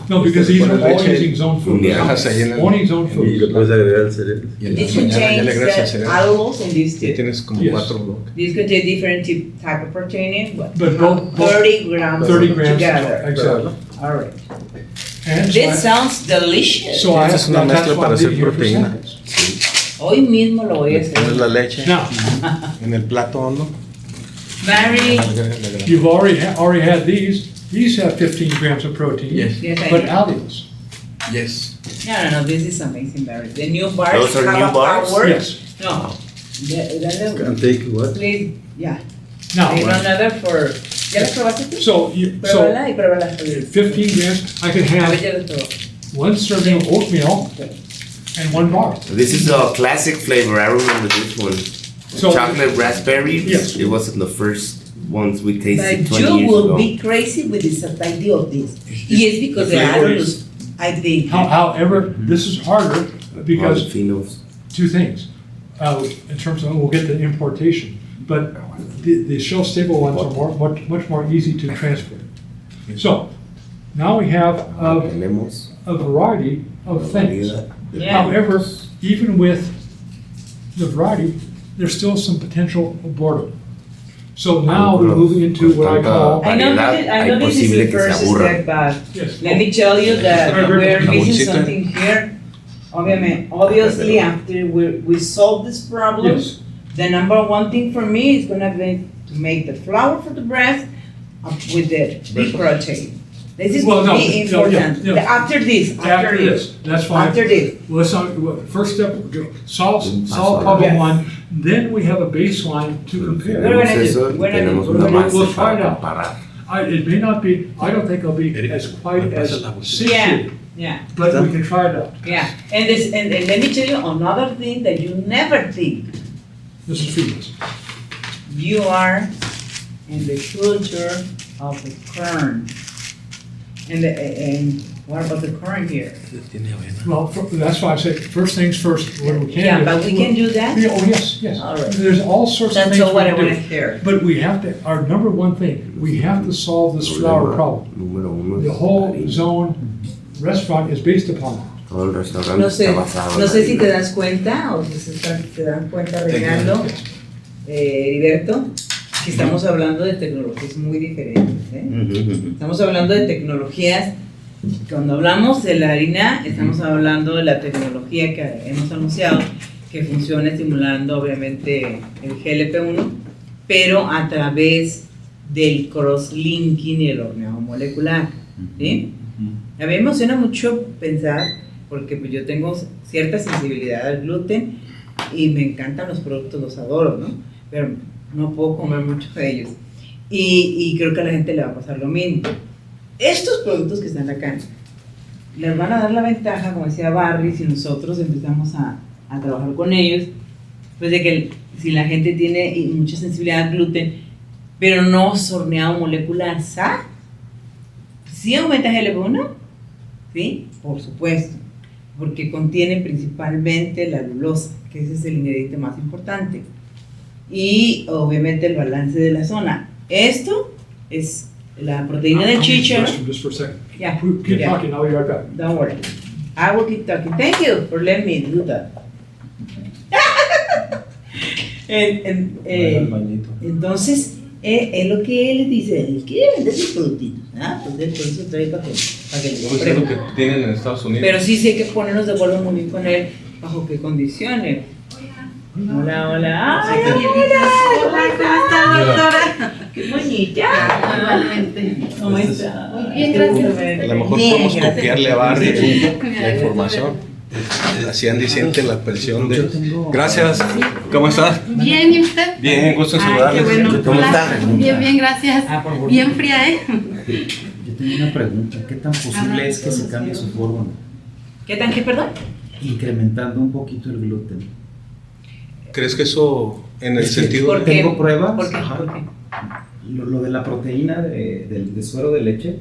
No. because these are Pones all leche using zone food. Yeah. Dejas ahí en el- Only zone Y food. le puedes agregar el cereal. Y en la This mañana ya le contains agregas el the cereal. allulose and this Ya too. tienes como Yes. 4 bloques. This contains different type of protein in, but But both 30 grams 30 grams together. exactly. All right. And so This sounds delicious. so I Esta es una that's mezcla why para I'm hacer being here for proteína. samples. Hoy mismo lo voy a Le pones la hacer. leche Now, en el plato hondo. Mary, you've already had these. These have 15 grams of protein. Yes. yes, I But do. allulose. Yes. No, this is amazing, Barry. The new bars Those are have new a bars? power. Yes. No. Can take what? Please, yeah. Now, Hay another for, ¿ya las probaste tú? so Pruébala y pruébala. 15 grams. I can A ver, have ya las probó. one serving of oatmeal and one bar. This is a classic flavor. I remember this one. So- Chocolate raspberry. Yes. It wasn't the first ones we tasted But 20 you years will ago. be crazy with this idea of this. Yes, because the the flavor allulose, I think. However, this is harder because Finos. two things. In terms of, we'll get to importation, but the shelf-stable ones are much more easy to transport. So, now we have Tenemos a variety of things. variedad de Yeah. However, even with the variety, there's still some potential boredom. So now we move into what I call, I know Hay this is posible the que se first aburran. step, but yes, let me tell you that we're La missing bolsita. something here. Obviously, after we solve this problem, yes, the number one thing for me is gonna be to make the flour for the bread with the big protein. This is Well, no, be no, yeah, important. yeah. After this, After this, that's fine. After this. Well, let's not, first step, solve Yes. problem one, then we have a baseline to compare. What do I Tenemos do? eso y What do I tenemos do? una We'll base try it para out. comparar. It may not be, I don't think it'll be as quite as Yeah, secret, yeah, but we can try it out. yeah. And this, and let me tell you another thing that you never think. Mrs. Friedman. You are in the culture of the kern. And what about the kern here? Well, that's why I say, first things first, what we can do. Yeah, but we can do that? Yeah, oh, yes, yes. All right. There's all sorts of That's things all we what I can wanna do. hear. But we have to, our number one thing, we have to solve this flour problem. Número uno The es whole harina. zone restaurant is based upon that. Todo el restaurante No sé, está basado en no sé si harina. te das cuenta o si se dan cuenta, Reinaldo, Heriberto, que estamos hablando de tecnologías muy diferentes. Estamos hablando de tecnologías, cuando hablamos de la harina, estamos hablando de la tecnología que hemos anunciado, que funciona estimulando obviamente el GLP-1, pero a través del cross-linking y el horneado molecular. ¿Sí? A mí me emociona mucho pensar, porque pues yo tengo cierta sensibilidad al gluten y me encantan los productos, los adoro, ¿no? Pero no puedo comer muchos de ellos. Y creo que a la gente le va a pasar lo mismo. Estos productos que están acá les van a dar la ventaja, como decía Barry, si nosotros empezamos a trabajar con ellos, pues de que si la gente tiene mucha sensibilidad al gluten, pero no es horneado molecular, ¿sabes? ¿Sí aumenta el GLP-1? Sí, por supuesto, porque contiene principalmente la lulosa, que ese es el ingrediente más importante. Y obviamente el balance de la zona. Esto es la proteína del chícharo. Just for a second. Yeah, Keep yeah. talking, I'll be right back. Don't worry. I will keep talking. Thank you for letting me do that. Entonces, es lo que él dice, él quiere vender sus productitos, ¿ah? Entonces, por eso trae para que le Vamos a ver lo que tienen en Estados Unidos. Pero sí hay que ponernos de acuerdo muy bien con él, bajo qué condiciones. Hola, hola. Ay, hola, ¿cómo está, doctora? Qué bonita. Igualmente. ¿Cómo está? Muy bien, gracias. A lo mejor Bien, podemos gracias. copiarle a Barry la información. Así Andy siente la presión de... Gracias. ¿Cómo estás? Bien, ¿y usted? Bien, gusto en Ay, saludarle. qué bueno. ¿Cómo Hola. está? Bien, bien, gracias. Por favor. Bien fría, ¿eh? Yo tengo una pregunta. ¿Qué tan posible es que se cambie su fórmula? ¿Qué tan qué, perdón? Incrementando un poquito el gluten. ¿Crees que eso en el Es que sentido ¿Por de... qué? Tengo pruebas. ¿Por qué? Ajá. ¿Por qué? Lo de la proteína de suero de leche,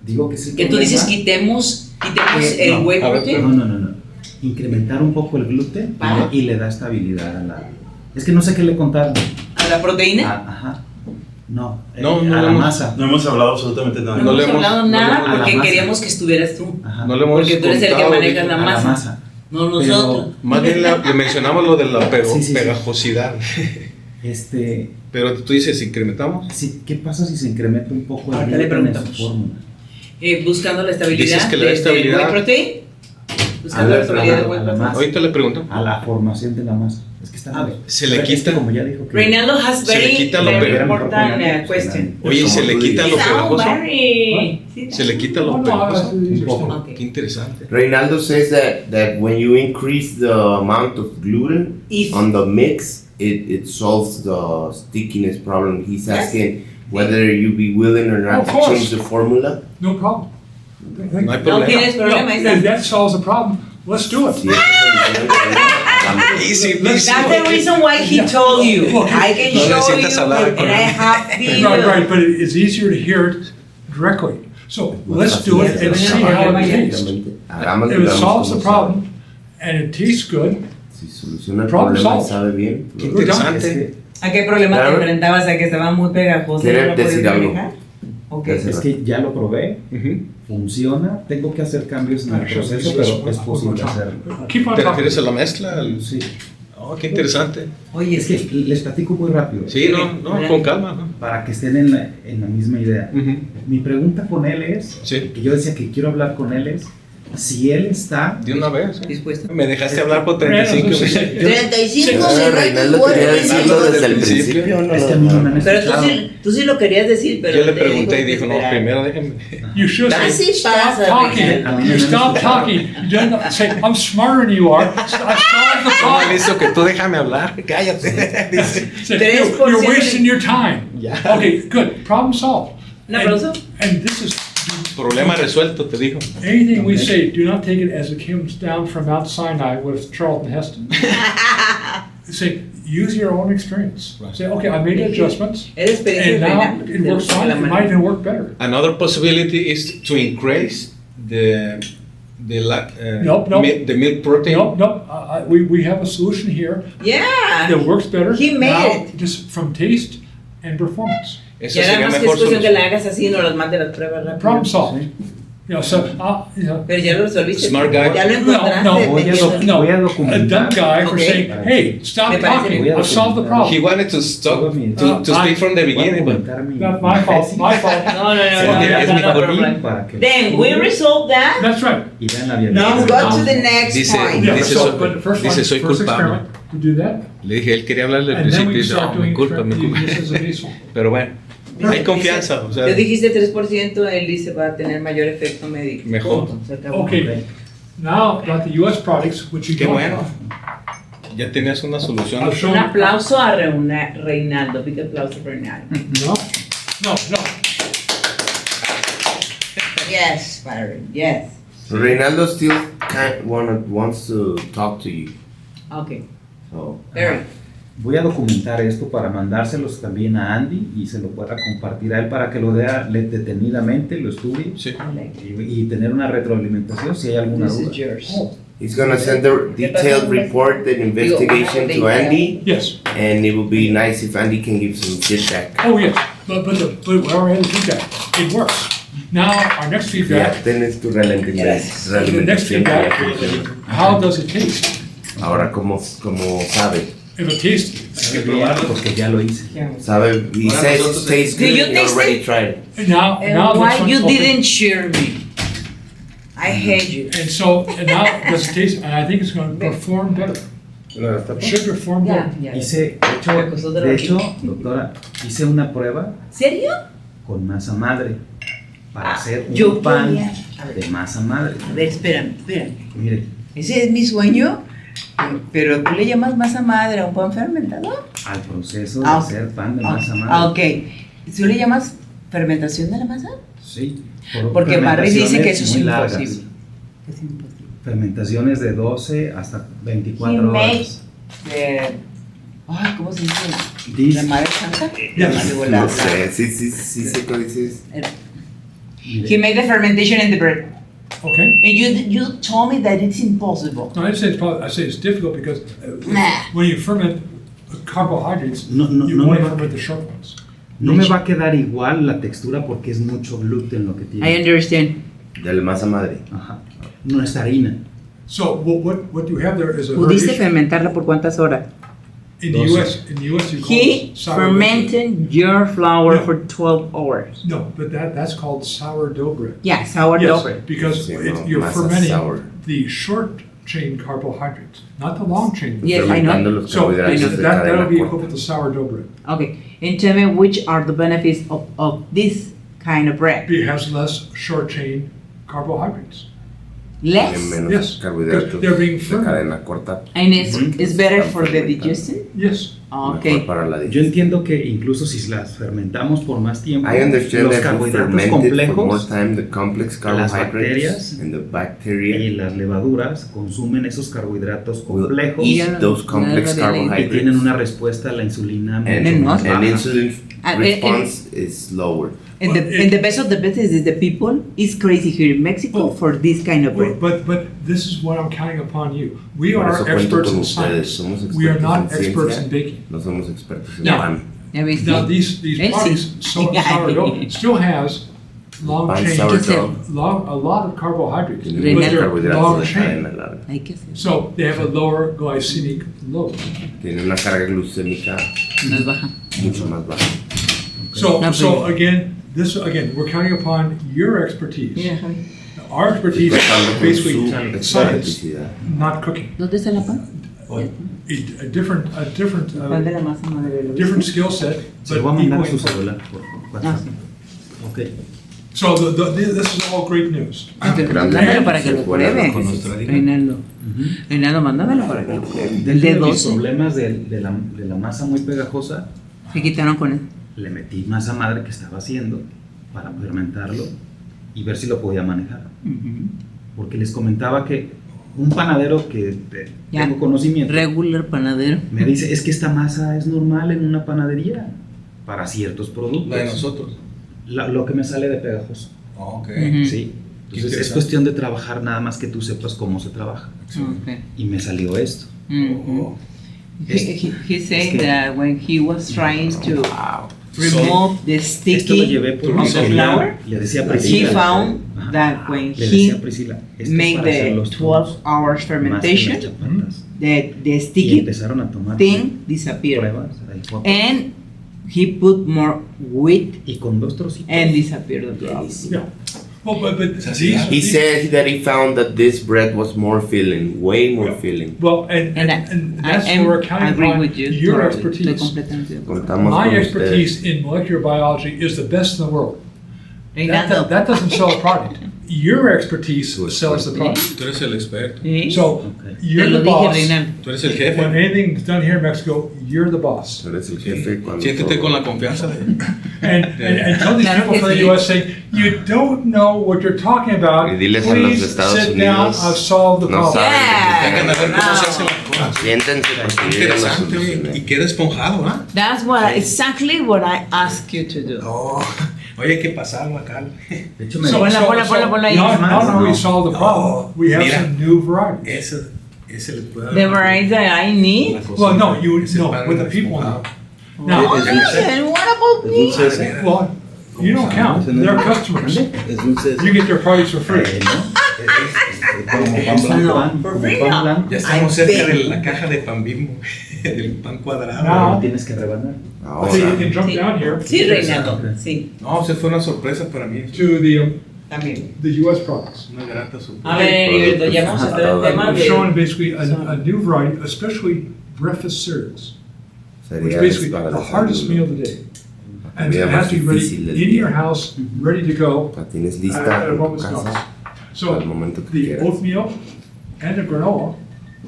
digo que sí. Que tú dices quitemos el no, whey a ver, protein. No. Incrementar un poco el gluten ¿Para? y le da estabilidad a la... Es que no sé qué le contaron. ¿A la proteína? Ajá. No, No, a no la hemos- masa. No hemos hablado absolutamente nada. No, no hemos le hemos- hablado no le nada hemos- a la porque masa. queríamos que estuvieras tú. Ajá. No le hemos Porque tú eres el que contado manejas la A la masa. masa. No nosotros. Más bien le mencionamos lo de la Sí, sí. pegajosidad. Pero tú dices, ¿incrementamos? Sí, ¿qué pasa si se incrementa un poco el Ahorita le gluten en su preguntamos. fórmula? Buscando la estabilidad Dices que le da del estabilidad. whey protein. Buscando A la la- estabilidad a del la- whey a la protein. masa. Ahorita le pregunto. A la formación de la masa. Es que está bien. Se le Es que quita- como ya dijo que... Reinaldo has Se le very, quita lo very pegajoso. important question. Oye, ¿y se le quita lo Sound pegajoso? very- ¿Se le quita lo No, pegajoso? Un poco. Ok. Qué interesante. Reynaldo says that when you increase the amount of gluten If- on the mix, it solves the stickiness problem. He's asking whether you be willing or not Of to course. change the formula. No problem. No hay No problema. tienes problema, If Isa. that solves the problem, let's do it. Si esa solución es Easy, That's easy. the reason why he told you. I can No show necesitas you hablar and con I él. have Right, right, video. but it's easier to hear it directly. So let's do it and Yes, see how it tastes. Hagámoslo, If it veamos solves the cómo problem and it tastes good, Si soluciona el Problem problema y solved. sabe bien. Qué we're done. interesante. ¿A qué problema te Claro. enfrentabas? ¿A que estaba muy pegajoso y ¿Quieres no lo podías decir algo? manejar? Ok. Decir- Es que ya lo probé, Ujú. funciona, tengo que hacer cambios en el proceso, pero es posible hacerlo. Keep on ¿Te talking. refieres a la mezcla? Sí. Oh, qué interesante. Oye, Es que les platico muy rápido, Sí, no, con calma. ¿No? para que estén en la misma idea. Ujú. Mi pregunta con él es, Sí. que yo decía que quiero hablar con él es, Si él está, De una vez. ¿eh? ¿Dispuesto? Me dejaste hablar por 35 Bueno, minutos. 35 Reinaldo quería decirlo desde el principio. No, es que a mí no me han Pero escuchado. tú sí lo querías decir, pero Yo le te pregunté y dijo dijo, no, que primero déjenme. You should say, Así stop pasa, talking. Reinaldo. You stop talking. You don't say, I'm smarter than you are. I solved the ¿Cómo problem. listo que tú déjame hablar? Cállate. Dice. Say, 3% you're wasting your time. Ya. Okay, good. Problem solved. ¿Un aplauso? And this is, Problema resuelto, te dijo. anything we say, do not take it as it comes down from Mount Sinai with Charlton Heston. Say, use your own experience. Right. Say, okay, I made adjustments, Es experiencia and de now Reinaldo. it works fine. It might even work better. Another possibility is to increase the Nope. the milk protein. No, we have a solution here Yeah. that works better. He made now, it. just from taste and performance. Esa Ya nada sería más que es mejor cuestión que solución. la hagas así y nos las mande las pruebas rápido. Problem solved. You know, so, Pero ya lo resolviste. Smart guy. Ya lo encontraste. No, voy a Metiendo- no, Voy a a documentar. dumb guy for Okay. saying, hey, stop Me parece talking, bien. I've solved the He problem. wanted to stop Todo mi- to speak from the Voy a beginning, but documentar mi- That's my fault, my fault. No, no, Sí, no, es no, mi no, codín problem. para que Then we resolve that. That's right. y vean la Now we bienvenida. go to the next Dice- point. Yeah, Dice so, soy- but the first dice, one, soy first culpable. experiment, we do that, le dije, él quería hablar del and then principio we y dice, start mi doing culpa, mi culpa. this as a baseline. Pero bueno, hay confianza, o sea, Yo dijiste 3%, él dice va a tener mayor efecto médico. Mejor. Punto, se acabó. Okay, now about the US products, which you qué don't bueno. have. Ya tenías una solución. I've shown- Un aplauso a Reinaldo. Big aplauso a Reinaldo. No, no. Yes, Byron, yes. Reinaldo still wants to talk to you. Okay, So very. Voy a documentar esto para mandárselos también a Andy y se lo pueda compartir a él para que lo vea detenidamente, lo estudie Sí. I like it. y tener una retroalimentación si hay alguna This duda. is yours. Oh, he's gonna send a detailed report and investigation to Andy, yes, and it would be nice if Andy can give some feedback. oh yes, but we already had the feedback, it works. Now, our next Ya feedback, tienes tu the next realimentación. feedback, how does it taste? Ahora, ¿cómo sabe? If it tastes, Porque ya lo hice. Sabe, he says it tastes Do good, you he taste already it? tried it. and now And the why next one- you okay. didn't share me? I hate you. And so, and now does it taste, and I think it's gonna perform better. It should perform Ya, better. ya. Hice, de hecho, doctora, hice una prueba ¿Serio? con masa madre para hacer un yo pan quería- a ver. de masa madre. A ver, espérame. Mire, Ese es mi sueño, pero tú le llamas masa madre a un pan fermentado. al proceso de Ah, hacer pan de masa madre. Ah, ok. ¿Tú le llamas fermentación de la masa? Sí. Porque Barry dice que eso es fermentaciones muy largas. imposible. Es imposible. Fermentaciones de 12 hasta 24 He horas. Ay, ¿cómo se dice? Dice- ¿La madre santa? Ya, La madre No volada. sé, sí sé qué dices. He made the fermentation in the bread. Okay? And you told me that it's impossible. No, I say it's difficult because Nah. when you ferment carbohydrates, No, you me only va, ferment the short ones. no me va a quedar igual la textura porque es mucho gluten lo que I tiene. understand. De la masa madre. Ajá. No es harina. So what you have there is a ¿Pudiste variation. fermentarla por cuántas horas? In the 12. US you call He it sourdough. fermented your flour No. for 12 hours. No, but that's called sourdough bread. Yeah, sourdough bread. Yes, because Sí, no, you're masa fermenting sour. the short chain carbohydrates, not the long chain. Yes, I Fermentando know. los So carbohidratos de that'll cadena be corta. equivalent to sourdough bread. Okay, and tell me which are the benefits of this kind of bread? It has less short chain carbohydrates. Tiene Less? menos Yes, carbohidratos they're being de fermented. cadena corta. And it's better for the digestion? Yes. Okay. Mejor para la Yo digestión. entiendo que incluso si las fermentamos por más tiempo, I understand los that if you carbohidratos ferment it for more complejos time, the complex las carbohydrates bacterias and the y bacteria las levaduras consumen esos carbohidratos will complejos Y- eat those complex y y tienen carbohydrates. una respuesta a la insulina And, mucho Menos. más and baja. insulin And- response is lower. And the best of the best is the people is crazy here in Mexico Well, for this kind of Well, bread. but this is what I'm counting upon you. We Por are eso cuento experts con in ustedes. science. Somos We are expertos not en experts ciencia. in baking. No somos expertos en No. pan. ¿Ya ves? Now these Eh, products, sí. sourdough, still has long Pan chain, sourdough a lot of carbohydrates, tiene but muchos Reinaldo. they're carbohidratos long de chain. cadena larga. Hay que hacer. So they have a lower glycemic load. Tiene una carga glucémica Más baja. mucho más baja. So again, we're counting upon your expertise. Mira, Javi. Our expertise is basically science, Electricidad. not cooking. ¿Dónde está la pan? A different Pan de la masa madre. ¿lo different viste? skill set, Se but lo voy a mandar a equally su important. celular por Ah, WhatsApp. sí. Ok. So this is all great news. Mándamelo para que lo Buena pruebe. con nuestra harina. Reinaldo. Reinaldo, mándamelo para que lo pruebe. El De de mis 12 problemas de la masa muy pegajosa, se quitaron con él. le metí masa madre que estaba haciendo para fermentarlo y ver si lo podía manejar. Porque les comentaba que un panadero que Ya. tengo conocimiento Regular panadero. me dice, es que esta masa es normal en una panadería para ciertos productos. La de nosotros. Lo que me sale de pegajoso. Ok. Ujú. Sí. Entonces es cuestión de trabajar nada más que tú sepas cómo se trabaja. Okay. Y me salió esto. Mhm. He said Es que- that when he was trying to remove the Esto lo llevé sticky por of the flour, le decía a he Priscila. found Ajá. that when Le decía a he Priscila, esto es made para hacer the los 12 tubos, hours más que las fermentation, chapatas. the Y sticky empezaron a tomar thing disappeared. pruebas, ahí fotos, And he put more wheat y con 2 trocitos. and disappeared the problem. Yeah. Well, but He said that he found that this bread was more filling, way more filling. Well, and that's I where we're am counting agree upon with you. your totally. Estoy expertise. completamente de acuerdo. Contamos My con expertise ustedes. in molecular biology is the best in the world. Reinaldo. That doesn't sell a product. Your expertise sells the product. Tú eres el experto. ¿Sí? So Ok. Te you're lo the dije, boss. Reinaldo. Tú eres el When jefe. anything's done here in Mexico, you're the boss. Tú eres el jefe cuando Siéntete todo- con la confianza de. And tell these Claro people que from the sí. U.S. saying, you don't know what you're talking about. Y diles a los Please de Estados sit down. Unidos, I've solved the no problem. saben. Vengan a ver cómo se hacen las cosas. Siéntense porque yo ya lo Interesante, oye, y solucioné. queda esponjado, ¿ah? That's what exactly what I asked you to do. Oh, oye, hay que pasarlo acá. De hecho, me Ponla ahí. Not only we No. solved the problem, we have Mira. some new varieties. Ese le puede dar. The variety that I need. Una cosa. Well, no, you Ese no, pan but the people esponjado. know. Now, Oh, and what about Es me? dulce ese. well, you don't count. They're customers. Es dulce ese. You get their products for free. Como pan blanco. pan, For como free, pan no. blanco. Ya estamos I cerca bet. de la caja de pan Bimbo, del pan cuadrado. No. Lo tienes que rebanar. So you Ahora, can jump Sí. down here Sí, Reinaldo. Sí, No, se fue una sorpresa para mí. to también. the U.S. products. Una grata sorpresa. A ver, Heriberto, ya vamos a entrar en tema I'm de... showing basically a new variety, especially breakfast cereals, which sería basically para the el hardest meal desayuno. of the day. And comida it has más to be ready difícil del in día. your house, ready to go La tienes at lista a en tu moment's casa notice. So al momento que the quieras. oatmeal and the granola,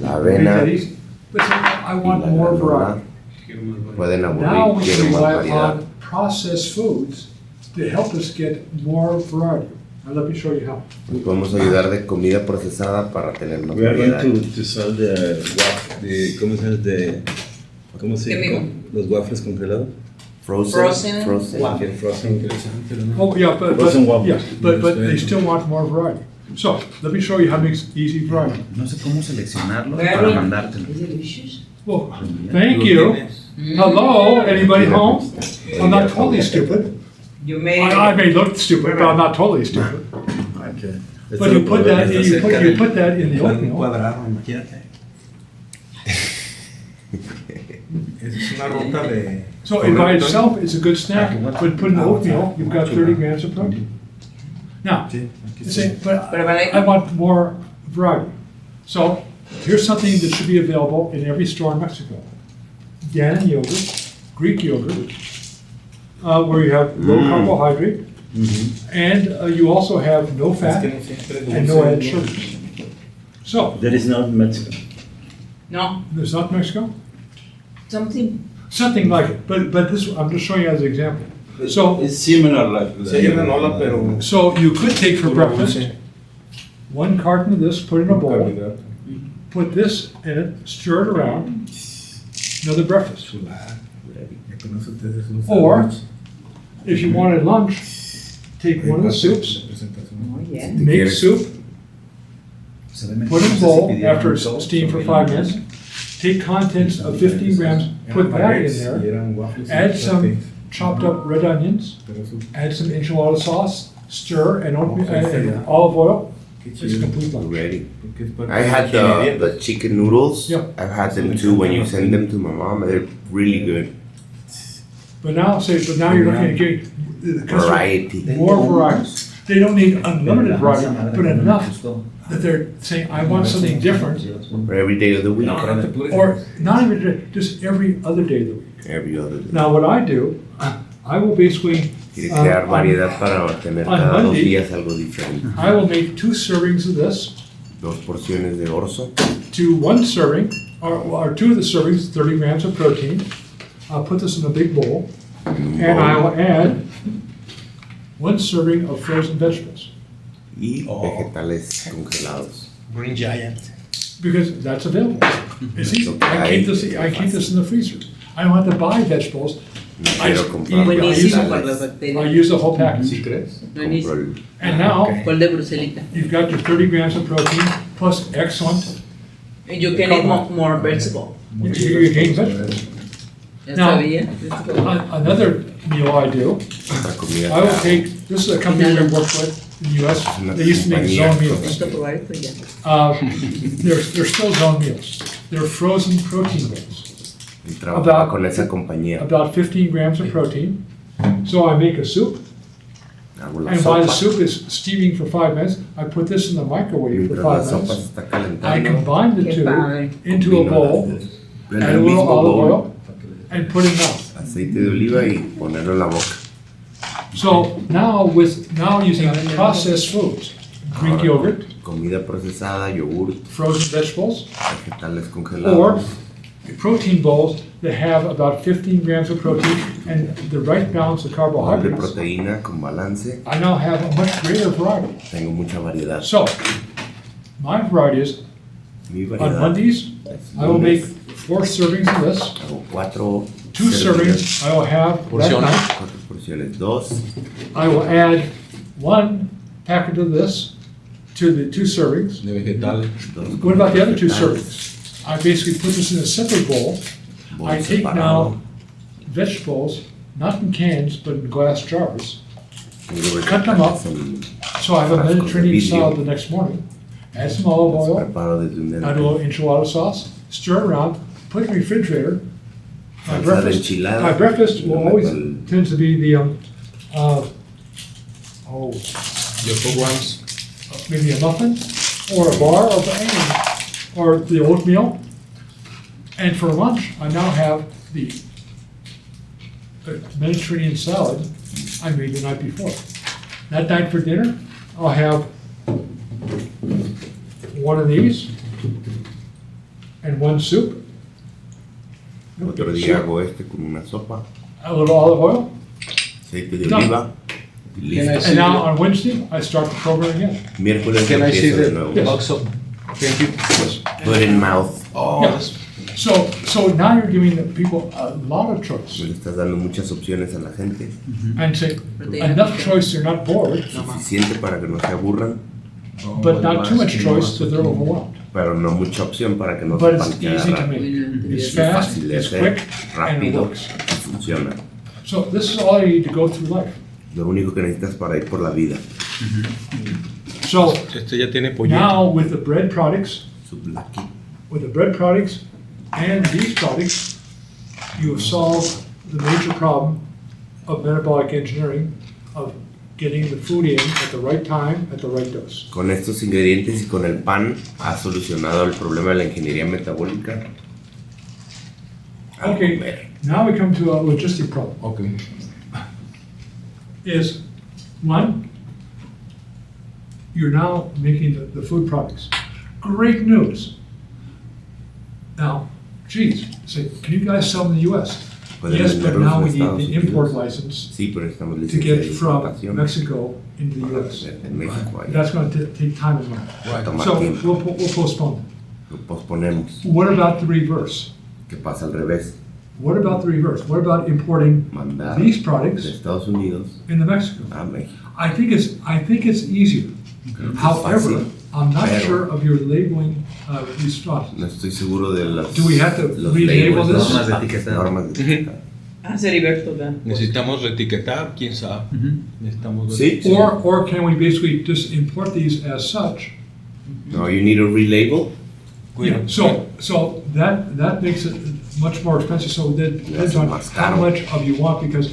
La make avena that easy. But say, I y want la more granola variety. pueden Now aburrir, we quiero can más rely variedad. upon processed foods to help us get more variety. Now let me show you how. Y podemos ayudar de comida procesada para tener más We are variedad. going to sell ¿cómo se ¿Qué llama? mismo? Los waffles congelados. Frozen. Frozen. Interesante, ¿no? Oh, yeah, but Frozen waffles. yeah, but they still want more variety. So let me show you how to make easy variety. No sé cómo seleccionarlo Very. para mandártelo. Is delicious. Well, thank you. Hello, anybody home? I'm not totally stupid. You made I may look stupid, but I'm not totally stupid. Okay. But you put that, you put that in the Pan oatmeal. cuadrado, imagínate. Es una ruta de. So it by itself, it's a good snack, but put in the oatmeal, you've got 30 grams of protein. Now, you say, but I want more variety. So here's something that should be available in every store in Mexico. Dannon yogurt, Greek yogurt, where you have low carbohydrate, and you also have no Es fat que no siempre es and dulce, no added ¿no? sugars. So, That is not Mexican. No, there's not Mexico? something. Something like it, but this, I'm just showing you as an example. So, It's similar like Sí, hay granola, pero. so you could take for puro breakfast dulce. 1 carton of this, put it in a bowl, Carbohidrato. put this in it, stir it around, another breakfast. Chulada. Ya con eso te haces un Or- sándwich. If you wanted lunch, take one of the soups, Oh, yeah. make soup, Se ve mejor. put in No a sé si bowl pidieron after un it's toast steamed o for bien 5 un minutes, toast. take contents of 15 grams, put that in there, add some chopped up red onions, add some enchilada sauce, stir, and olive oil. It's a complete lunch. Ready. I had the chicken noodles. Yeah. I've had them too when you send them to my mom. They're really good. But now you're looking at getting the customer Variety. more variety. They don't need unlimited variety, but enough that they're saying, I want something different, For every day of the week. or not even today, just every other day of the week. Every other day. Now, what I do, I will basically, Quiere crear on- variedad para tener on cada 2 Monday- días algo diferente. I will make 2 servings of this, 2 porciones de orzo, to 1 serving, or 2 of the servings, 30 grams of protein. I'll put this in a big bowl, and I will add 1 serving of frozen vegetables, y vegetales congelados. Green Giant. because that's available. It's easy. I keep this in the freezer. I don't have to buy vegetables. No I quiero just- comprar Buenísimo para las vegetales. I bacterias. use the whole package. ¿Sí crees? Compro Buenísimo. el- And now, ¿Cuál de Bruselita? you've got your 30 grams of protein, plus excellent, And you can eat more vegetable. you gain vegetables. Ya No. sabía. Another meal I do, otra comida I will que hago. take, this is a company we work with in the US, they used to make zone meals. Vamos a probar esto ya. They're still zone meals. They're frozen protein bowls, Y trabajo About- con esa compañía. about 15 grams of protein. So I make a soup, Hago la and while the sopa. soup is steaming for 5 minutes, I put this in the microwave for Mientras la 5 sopa se minutes. está I calentando, combine the Qué two padre. into a combino bowl, las dos. En add a el little mismo olive bowl, oil, and put it in mouth. aceite de oliva y ponerlo en la boca. So now using processed foods, Greek Ahora, yogurt, comida procesada, yogur, frozen vegetables, vegetales or congelados. protein bowls that have about 15 grams of protein and the right balance of De carbohydrates. proteína con balance. I now have a much greater variety. Tengo mucha variedad. So, my variety is, Mi on variedad. Mondays, es I will make lunes, 4 servings of this, hago 4 2 servings I will have that Porciones. night. 4 porciones, 2. I will add 1 packet of this to the 2 servings. De vegetales. What about the other 2 servings? I basically put this in a separate bowl. I take now vegetables, not in cans, but in glass jars. cut them up. So I have a Mediterranean salad the next morning. Add some olive oil, Preparo desde un add a little enchilada sauce, stir it around, put it in the refrigerator. My Salsa de breakfast, enchilada. my breakfast will always Con- tends to be the Yo put ones. maybe a muffin or a bar of anything, or the oatmeal. And for lunch, I now have the Mediterranean salad I made the night before. That night for dinner, I'll have one of these and 1 soup, Otro día hago este con una sopa, a little olive oil. aceite de Done. oliva. Y Can I listo. see And now on Wednesday, I start the program again. Miércoles Can I see empiezo de the nuevo. Yes. also? Thank you. Put it in mouth. Oh, Yeah. that's- So now you're giving the people a lot of choice. Le estás dando muchas opciones a la gente. And say, enough choice, they're not bored, Suficiente para que no se aburran, but not too much choice that they're overwhelmed. pero no mucha opción para que no But sepan it's qué easy to agarrar. make. It's Es fast, fácil de it's hacer, quick, and it rápido works. y funciona. So this is all you need to go through life. Lo único que necesitas para ir por la vida. So Este ya tiene pollito. now with the bread products, Sublaki. and these products, you have solved the major problem of metabolic engineering, of getting the food in at the right time, at the right dose. Con estos ingredientes y con el pan has solucionado el problema de la ingeniería metabólica. Al Okay, comer. now we come to a logistic problem. Okay. Is, 1, you're now making the food products. Great news. Now, geez, say, can you guys sell in the US? Pueden Yes, but venderlos now en we need Estados the Unidos. import license Sí, pero estamos to licenciados get de from importación Mexico into the para US. vender en México. Allá. That's going to take time and money. Va a tomar So tiempo. we'll postpone Lo posponemos. it. What about the reverse? ¿Qué pasa al revés? What about the reverse? What about importing Mandar these de products Estados Unidos into Mexico? a México. I think it's easier. However, fácil, I'm not pero- sure of your labeling response. No estoy seguro de las. Do we have to los relabel labels, this? Normas de etiquetado. Normas de etiquetado. Ah, Heriberto, da. Necesitamos reetiquetar, quién sabe. Necesitamos Sí. Or can we basically just import these as such? No, you need a relabel. Yeah, so that makes it much more expensive, so that depends on Más how caro. much of you want, because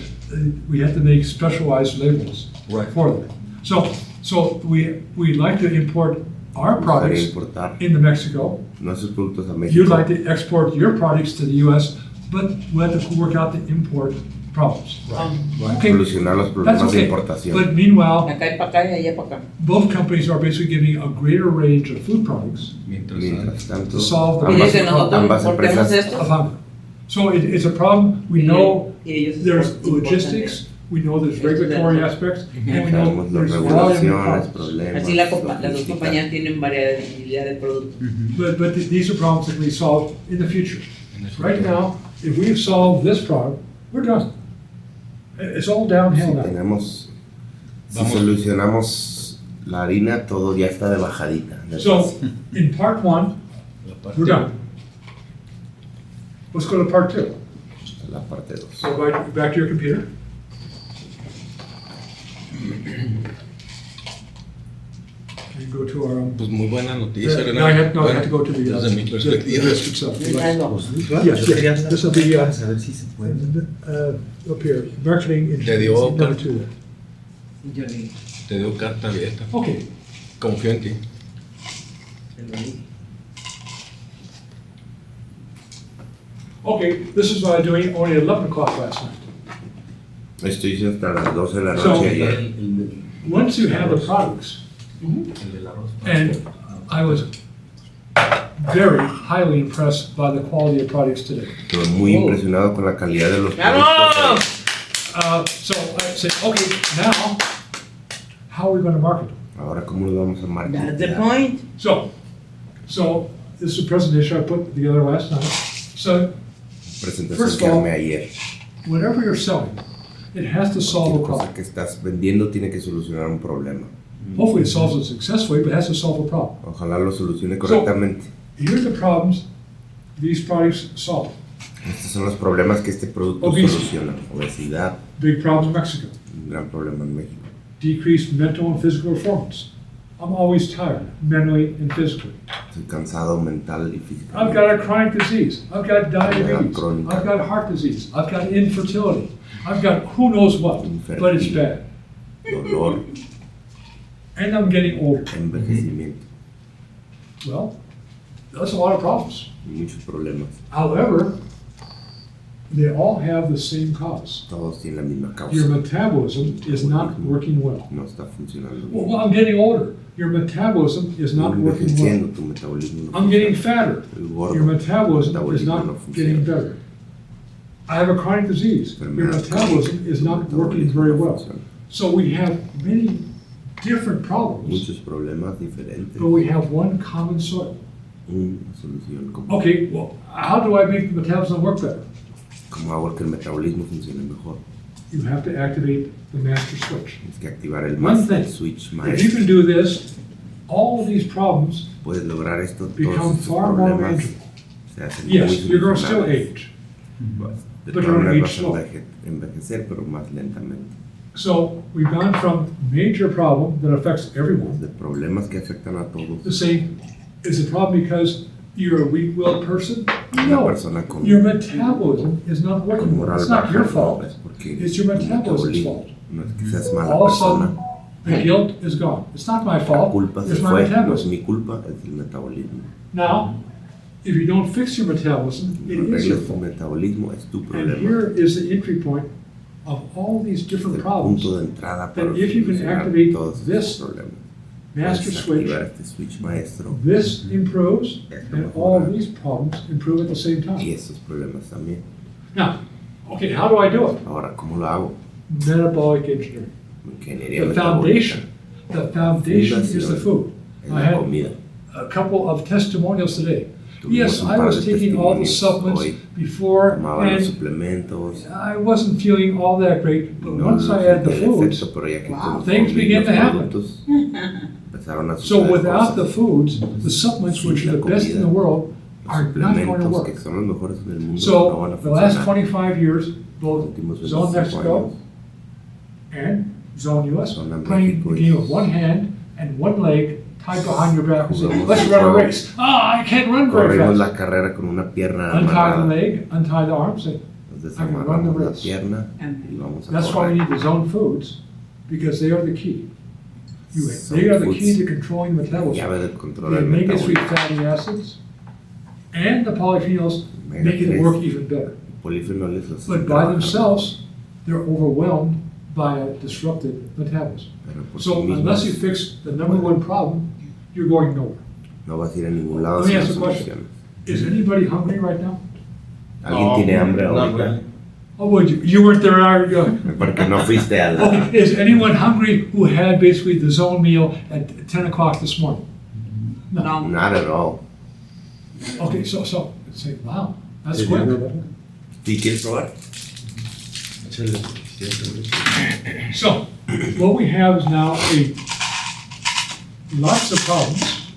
we have to make specialized labels Right. for them. So we like to import our Gustaría products importar into Mexico. nuestros productos a México. You'd like to export your products to the US, but we have to work out the import problems. Okay, Solucionar los that's problemas de okay. importación. But meanwhile, Acá y para acá y allá para acá. both companies are basically giving a greater range of food products. Mientras tanto, To solve the- ambas, Mire que nosotros ambas importemos empresas esto. Ajá. So it's a problem. We know Y ellos there's importan logistics, we know there's regulatory aspects, and we know sabemos las there's volume regulaciones, problems. problemas, Así las dos logística. compañías tienen variabilidad de productos. But these are problems that we solve in the future. Right now, if we've solved this problem, we're done. It's all downhill now. Si solucionamos la harina, todo ya está de bajadita. So, in part one, we're done. Let's go to part two. La parte 2. So back to your computer. You go to our Pues muy buena noticia, No, I have to go to the Desde mi the perspectiva. list itself. Yo quería hablar This will be para saber si se puede. up here, marketing. Te dio number carta. 2 there. Yo leí, Te dio carta abierta. Okay, Confío en ti. te lo dije. okay, this is what I'm doing only at 11 o'clock last night. Estoy hice hasta las 12 de la So- noche ayer. Once you have the products, and I was very highly impressed by the quality of products today. Estoy muy impresionado con la calidad de los ¡Vamos! productos. So I said, okay, now, how are we going to market them? Ahora, ¿cómo lo vamos a That's the marketear? point. So this is a presentation I put together last night. So Presentación First que of all- armé ayer. whatever you're selling, it has to solve a Cualquier cosa problem. que estás vendiendo tiene que solucionar un problema. Hopefully it solves it successfully, but it has to solve a problem. Ojalá lo solucione correctamente. Here's the problems these products solve. Estos son los problemas que este producto Obesity. soluciona. Obesidad, Big problem in Mexico. un gran problema en México. Decreased mental and physical performance. I'm always tired, mentally and physically. Estoy cansado mental y I've físicamente. got a chronic disease. I've got diabetes. crónica. I've got heart disease. I've got infertility. I've got who knows what, but it's bad. Dolor, And I'm getting older. envejecimiento. Well, that's a lot of problems. Muchos problemas. However, they all have the same cause. Todos tienen la misma Your causa. metabolism is not working well. No está funcionando Well, bien. I'm getting older. Your metabolism is not working well. Envejeciendo, tu metabolismo no I'm getting funciona. fatter. Estoy gordo. Your metabolism is Metabolismo no not funciona. getting better. I have a chronic disease. Your metabolism is not working very well. So we have many different problems, Muchos problemas diferentes. but we have one common soil. Una solución común. Okay, well, how do I make the metabolism work better? ¿Cómo hago que el metabolismo funcione mejor? You have to activate the master switch. Tienes que activar el One master thing, switch If you maestro. can do this, all of these problems Puedes lograr esto, become todos estos far more problemas manageable. se hacen muy Yes, you're going to still solucionables. age. De but todas you're gonna maneras age vas a slow. envejecer, pero más lentamente. So we've gone from major problem that affects everyone De problemas que afectan a todos. to say, is the problem because you're a weak-willed person? Una No, persona con, your metabolism is not con working well. moral It's not baja your no, fault. es porque It's your tu metabolism's metabolismo. fault. No es que seas mala All of a persona. sudden, the guilt is gone. It's not my La fault, culpa se it's my fue, no es metabolism. mi culpa, es el metabolismo. Now, if you don't fix your metabolism, No it is your arreglas tu fault. metabolismo, es tu And problema. here is the entry point of all these Es different el problems. punto de entrada para that if you can solucionar activate todos this estos problemas. Master Puedes switch, activar este switch maestro this improves, Esto and all mejora. these problems improve at the same y time. estos problemas también. Now, okay, how do I do it? Ahora, ¿cómo lo hago? Metabolic engineering. Ingeniería The metabólica. foundation is the food. Es I la had comida. a couple of testimonials today. Tuvimos Yes, un I par was de taking all the testimonios supplements hoy. before, Tomaba los and suplementos. I wasn't feeling all that great, but No once los I had the sentí foods, efecto, pero ya que Wow. Things comí began los to happen. productos, empezaron a so suceder without the cosas. foods, the supplements, which are the best in the world, Los are not going to suplementos work. que son los mejores en el mundo no So, van a the last funcionar. 25 years, Los both últimos Zone 25 Mexico años, and Zone US, Zona playing México the y- game of one hand and one leg hide behind your back and say, Jugamos let's el run a juego. race. I can't run very Corrimos fast. la carrera con una pierna Untie the amarrada. leg, untie the arm, say, Nos I can run the desamarramos la race. pierna y vamos a That's why we correr. need the zone foods, because they are the key. Zone They are the foods. key to controlling metabolism. Llave del control The del omega-3 metabolismo. fatty acids and the polyphenols make it work even better. Polifenoles los But by themselves, they're overwhelmed by a disrupted metabolism. Pero por So sí mismos unless you fix the number one problem, you're going nowhere. no vas a ir a ningún lado Let me sin ask a question. soluciones. Is anybody hungry right now? ¿Alguien tiene hambre not ahorita? really. Oh, would you weren't there, are you? Porque no fuiste a la... Okay, is anyone hungry who had basically the zone meal at 10 o'clock this morning? No. Not at all. Okay, so say, wow, that's Sí, quick. ¿Sí quieres probar? So, what we have is now lots of problems,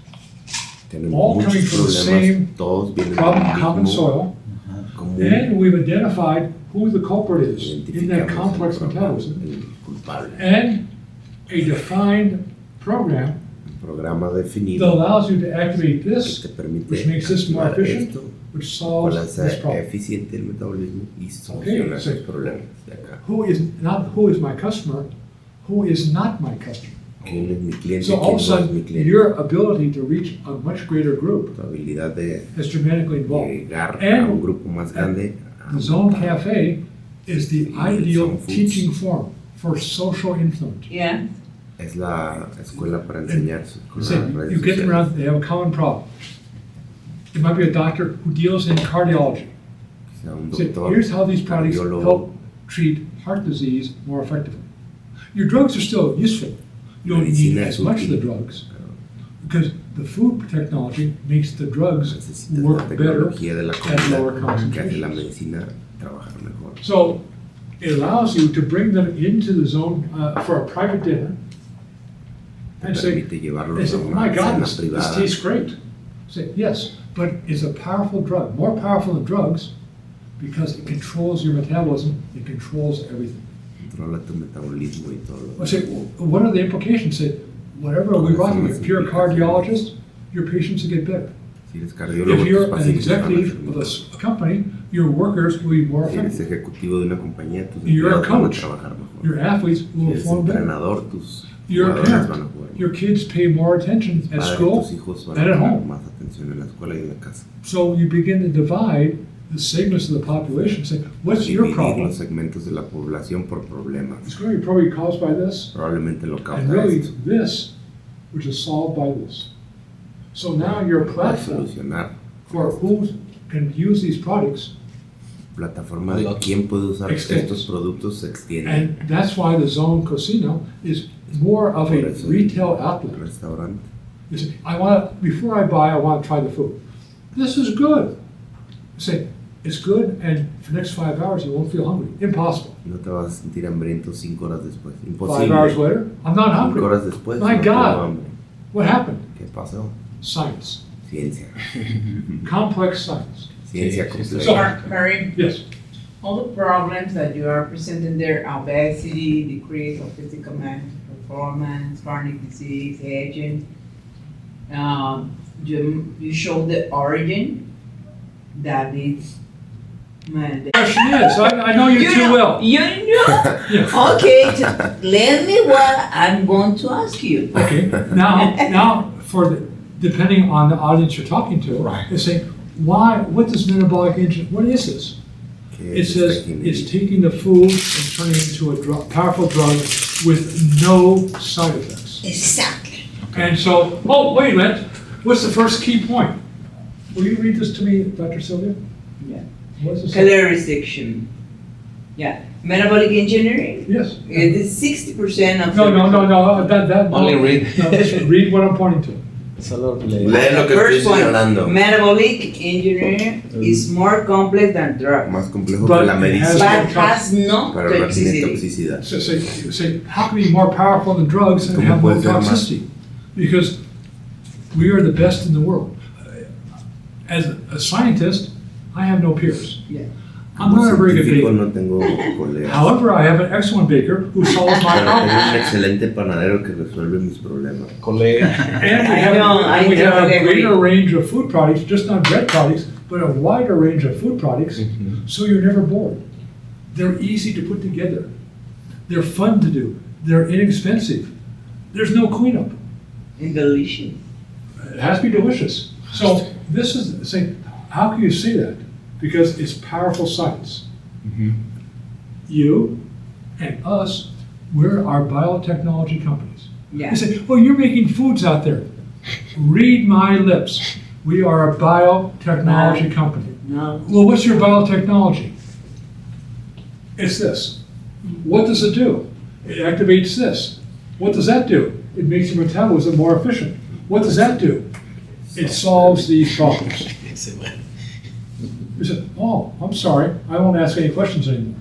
Tenemos all muchos coming from the problemas, same todos vienen problem, del common mismo soil, común. and we've identified who the culprit is in that Identificamos complex el metabolism, culpable. and a defined program Un programa that definido allows you to activate que this, te permite which makes this more activar efficient, esto, which cual solves hace this problem. eficiente el metabolismo y Okay, soluciona so- esos problemas de acá. Who is my customer, who is not my customer. ¿Quién es mi cliente? So all of a ¿Quién no es mi sudden, cliente? your ability to reach a much greater group Tu habilidad de is dramatically involved. llegar And a un grupo más grande. The Zone Cafe is the ideal Zone foods. teaching form for social influence. Yeah. Es la escuela para enseñarse. Con Say, las redes you get them sociales. around, they have a common problem. It might be a doctor who deals in cardiology. Sea un Say, doctor, here's how these products cardiólogo, help treat heart disease more effectively. Your drugs are still useful. You don't need Medicina as es much of the útil, drugs pero because the food technology makes the drugs necesitas la work better tecnología de la at lower comida que hace la concentrations. medicina trabajar mejor. So it allows you to bring them into the zone for a private dinner Te and say, permite they llevarlos say, a oh my una God, cena this privada. tastes great. Say, yes, but it's a powerful drug, more powerful than drugs because it controls your metabolism, it controls everything. Controla tu metabolismo y todo lo I say, well, what are the implications? Say, whatever we run, if you're a cardiologist, your patients will get better. Si eres cardiólogo, If you're tus an pacientes van a executive ser of mejores. a company, your workers will be more Si eres effective. ejecutivo de una compañía, tus You're a empleados van a coach. trabajar mejor. Your athletes Si will eres perform better. entrenador, tus You're a jugadores van a parent. jugar mejor. Your kids pay more attention at Padres, school tus hijos van and a at poner home. más atención en la escuela y en la casa. So you begin to divide the segments of the population, say, what's your Dividir problem? los segmentos de la población por problemas. It's going to be probably caused by this, Probablemente lo and causa really esto. this, which is solved by this. So now your Para platform solucionar. for who can use these products, Plataforma de quién puede usar Extends. estos productos se extiende. and that's why the Zone Cocina is more of Por a eso retail el outlet. restaurante. You say, before I buy, I want to try the food. This is good. You say, it's good, and for the next 5 hours, you won't feel hungry. Impossible. No te vas a sentir hambriento 5 horas después. 5 hours Imposible. later, I'm not 5 hungry. horas después My no tengo God. hambre. What happened? ¿Qué pasó? Science. Ciencia. Complex science. Ciencia Sí, sí, completa. So- Mary, Yes. all the problems that you are presenting there, obesity, decrease of physical performance, chronic disease, aging, you show the origin, diabetes. Question is, I know you too well. You know? Yeah. Okay, let me what I'm going to ask you. Okay, now depending on the audience you're talking to, they say, what does metabolic engine, what is this? ¿Qué It es says esta it's química? taking the food and turning it into a powerful drug with no side effects. Exactly. And so, oh, wait a minute, what's the first key point? Will you read this to me, Dr. Sylvia? Yeah. What does it say? Calorie restriction. Yeah. Metabolic engineering. Yes. It is 60% of No, the that. Only read. No, just read what I'm pointing to. Solo Lee lo que estoy First point, señalando. metabolic engineering is more complex than drugs, Más complejo But que la it has- medicina, but has no pero no tiene toxicity. toxicidad. So say, how can it be more powerful than drugs and ¿Cómo have no puede ser más? toxicity? Because we are the best in the world. As a scientist, I have no peers. Yeah. I'm not a very good Científico baker. no tengo colegas. However, I have an excellent baker who solves my Pero tengo un problems. excelente panadero que resuelve mis problemas. Colega. And we have, I we have totally a greater agree. range of food products, just not bread products, but a wider range of food products, so you're never bored. They're easy to put together. They're fun to do. They're inexpensive. There's no cleanup. And delicious. It has to be delicious. So this is saying, how can you say that? Because it's powerful science. You and us, we're our biotechnology companies. Yeah. You say, oh, you're making foods out there. Read my lips. We are a biotechnology company. No. Well, what's your biotechnology? It's this. What does it do? It activates this. What does that do? It makes your metabolism more efficient. What does that do? It solves these problems. You said, oh, I'm sorry, I won't ask any questions anymore.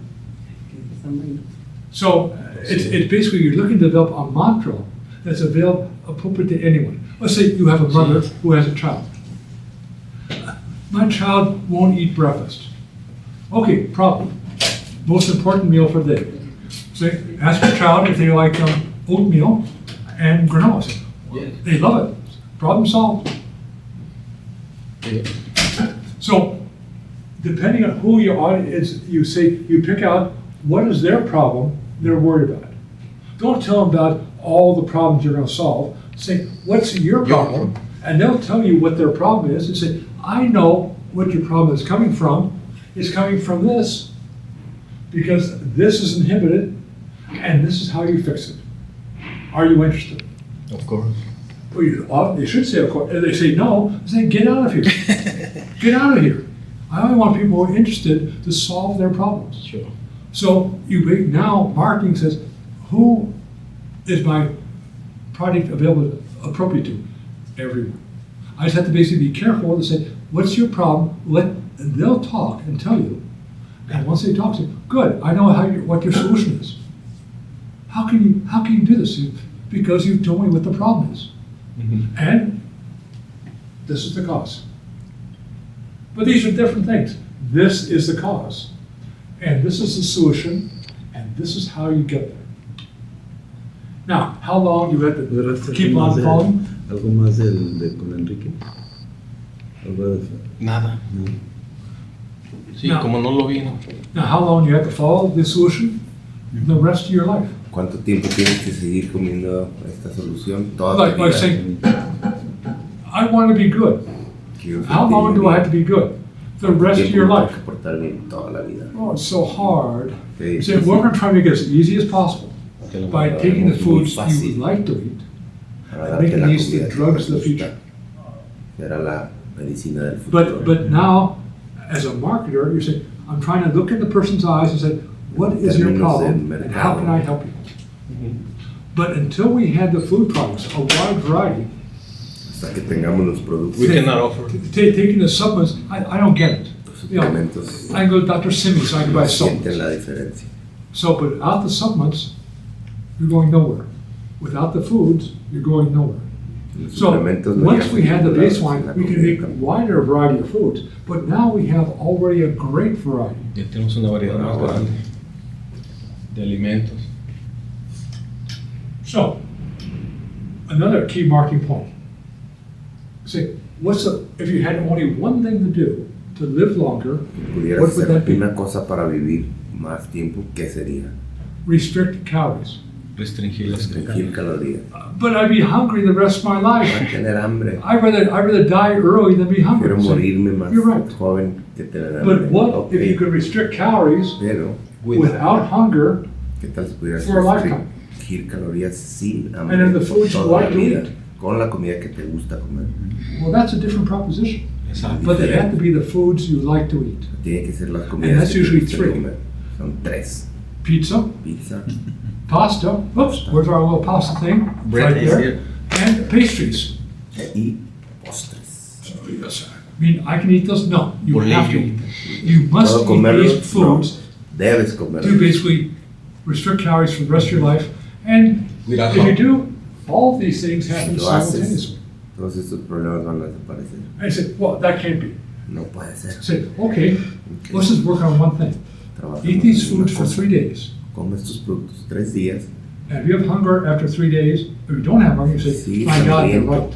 So it's basically, you're looking to develop a mantra that's available, appropriate to anyone. Let's say you have a mother who has a child. My child won't eat breakfast. Okay, problem. Most important meal for the day. Say, ask your child if they like oatmeal and granola. Say, they love it. Problem solved. So, depending on who your audience is, you say, you pick out what is their problem they're worried about. Don't tell them about all the problems you're going to solve. Say, what's your problem? And they'll tell you what their problem is and say, I know what your problem is coming from. It's coming from this, because this is inhibited, and this is how you fix it. Are you interested? Of course. Well, you should say, of course. If they say no, say, get out of here. Get out of here. I only want people who are interested to solve their problems. Sure. So now marketing says, who is my product available, appropriate to? Everyone. I just have to basically be careful to say, what's your problem? And they'll talk and tell you. And once they talk to you, good, I know what your solution is. How can you do this? Because you've told me what the problem is. And this is the cause. But these are different things. This is the cause. And this is the solution. And this is how you get there. Now, how long do you have to keep on following? ¿Algo más de con Enrique? ¿Algo de Nada. no. Sí, No. como no lo vino. Now, how long do you have to follow the solution? The rest of your life. ¿Cuánto tiempo tienes que seguir comiendo esta solución? Toda Like tu vida. saying, I want to be good. Quiero How long do I have to be good? The rest of your life. Tengo que portar bien toda la vida. Oh, it's so hard. Sí, So sí, we're sí. going to try to make it as easy as possible by taking the Muy foods you fácil. would like to eat Para and darte making la these comida the que drugs te of the gusta. future. Será la medicina del futuro. But now, as a marketer, you say, I'm trying to look in the person's eyes and say, what is your Términos problem del and how can I help you? But until we had the food products, a wide variety, Hasta que tengamos los productos, We cannot offer. taking the supplements, I don't get it. los You know, suplementos, I can go to Dr. Simi's, I can buy sienten supplements. la diferencia. So, but without the supplements, you're going nowhere. Without the foods, you're going nowhere. Los So, suplementos no once llegan we had the a ningún lado sin baseline, la we can comida make a también. wider variety of foods, but now we have already a great variety. Ya tenemos una variedad más grande de alimentos. So, another key marketing point. Say, if you had only one thing to do to live longer, Pudieras what would that hacer be? una cosa para vivir más tiempo, ¿qué sería? Restrict calories. Restringir las Restringir calorías. But I'd be hungry the rest of my Para life. tener hambre. I'd rather die early than be hungry. Quiero So, morirme más you're right. joven que tener hambre. But what Ok, if you could restrict calories pero, without hunger, ¿qué tal si pudieras For a lifetime. restringir calorías sin hambre And in the por foods you toda la like to vida? eat. Con la comida que te gusta comer. well, that's a different proposition. Exacto. But they have to be the foods you like to eat. Tiene que ser las And comidas that's que te usually gusta three. comer. Son 3. Pizza, Pizza, pasta, oops, where's our little pasta thing? Bread Right is there. here. And pastries. y postres. Yes, I mean, I can eat those? No, you Por ley have to you eat them. You must ¿Puedo eat comerlos? these foods Debes to comerlos. basically restrict calories for the rest of your life. And Without if you harm. do, all of these things happen Lo haces. simultaneously. Todos estos problemas van a desaparecer. I said, well, that can't be. No puede ser. Say, okay, let's just work on one thing. Trabajamos Eat these en una foods for cosa. 3 days. Come estos productos 3 días. And if you have hunger after 3 days, if you don't have hunger, you say, Sí, my God, you're hambriento. right.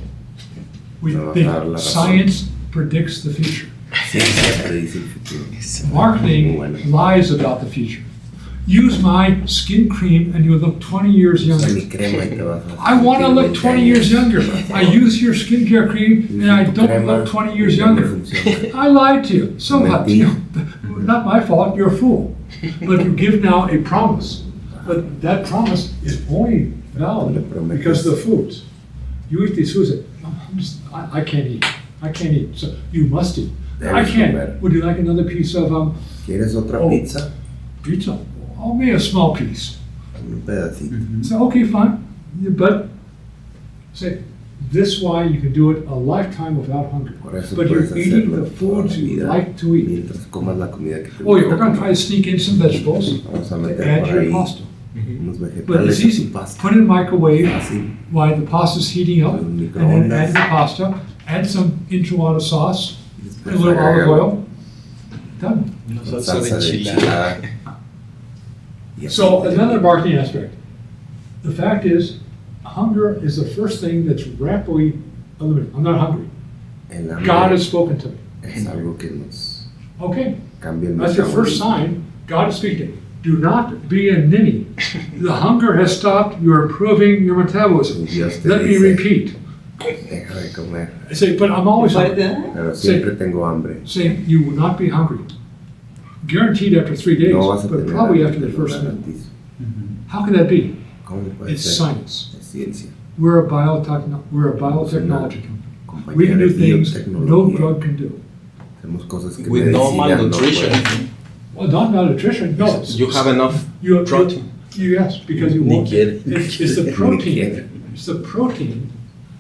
We No, think la razón. science predicts the future. Ciencia predice el futuro. Marketing Bueno. lies about the future. Use my skin cream and you'll look 20 years Usa younger. mi crema y te vas a I want to sentir look 20 20 años. years younger. I use your skincare cream and I Tu don't crema look 20 years y no me younger. funciona. I lied to you. So what? Mentí. Not my fault. You're a fool. But you give now a promise. But that promise is only valid because of the foods. You eat these foods that I can't eat. I can't eat. So you must eat. I Debes can't. comer. Would you like another piece of ¿Quieres otra Oh. pizza? pizza? Oh, maybe a small piece. Un pedacito. So okay, fine. But say this why you can do it a lifetime without hunger. Por eso But you're puedes eating hacerlo the toda foods la you vida like to eat. mientras comas la comida que te Oh yeah, gusta we're gonna try comer. to sneak in some vegetables Vamos a to meter add por to your ahí pasta. unos But vegetales it's a tu easy. pasta. Put it in the microwave Fácil. while the pasta's heating up, Con and then add microondas. the pasta. Add some enchilada sauce, Y a después little olive agrégalo oil. Done. Una con salsa de salsa de enchilada. enchilada. Y así So te- another marketing aspect. The fact is, hunger is the first thing that's rapidly eliminated. I'm not hungry. el hambre God has spoken to me. es algo que nos Okay, cambia el that's your first metabolismo. sign. God is speaking to you. Do not be a ninny. The hunger has stopped. You're improving your metabolism. Dios te Let me dice, repeat. deja de comer, I say, but I'm always hungry. ¿Verdad? pero siempre tengo hambre. Saying you will not be hungry. Guaranteed after 3 days, No vas a but tener probably hambre, after the te lo first meal. garantizo. How can that be? ¿Cómo puede It's ser? science. Es ciencia. We're a biotechnology company. Compañía We can de do things no biotecnología. drug can do. Hacemos cosas que With no medicina no malnutrition. puede. Well, not malnutrition, no. it's- You have enough you- protein. Yes, because you Ni won't. quiere. It's the Ni protein. quiere. It's the protein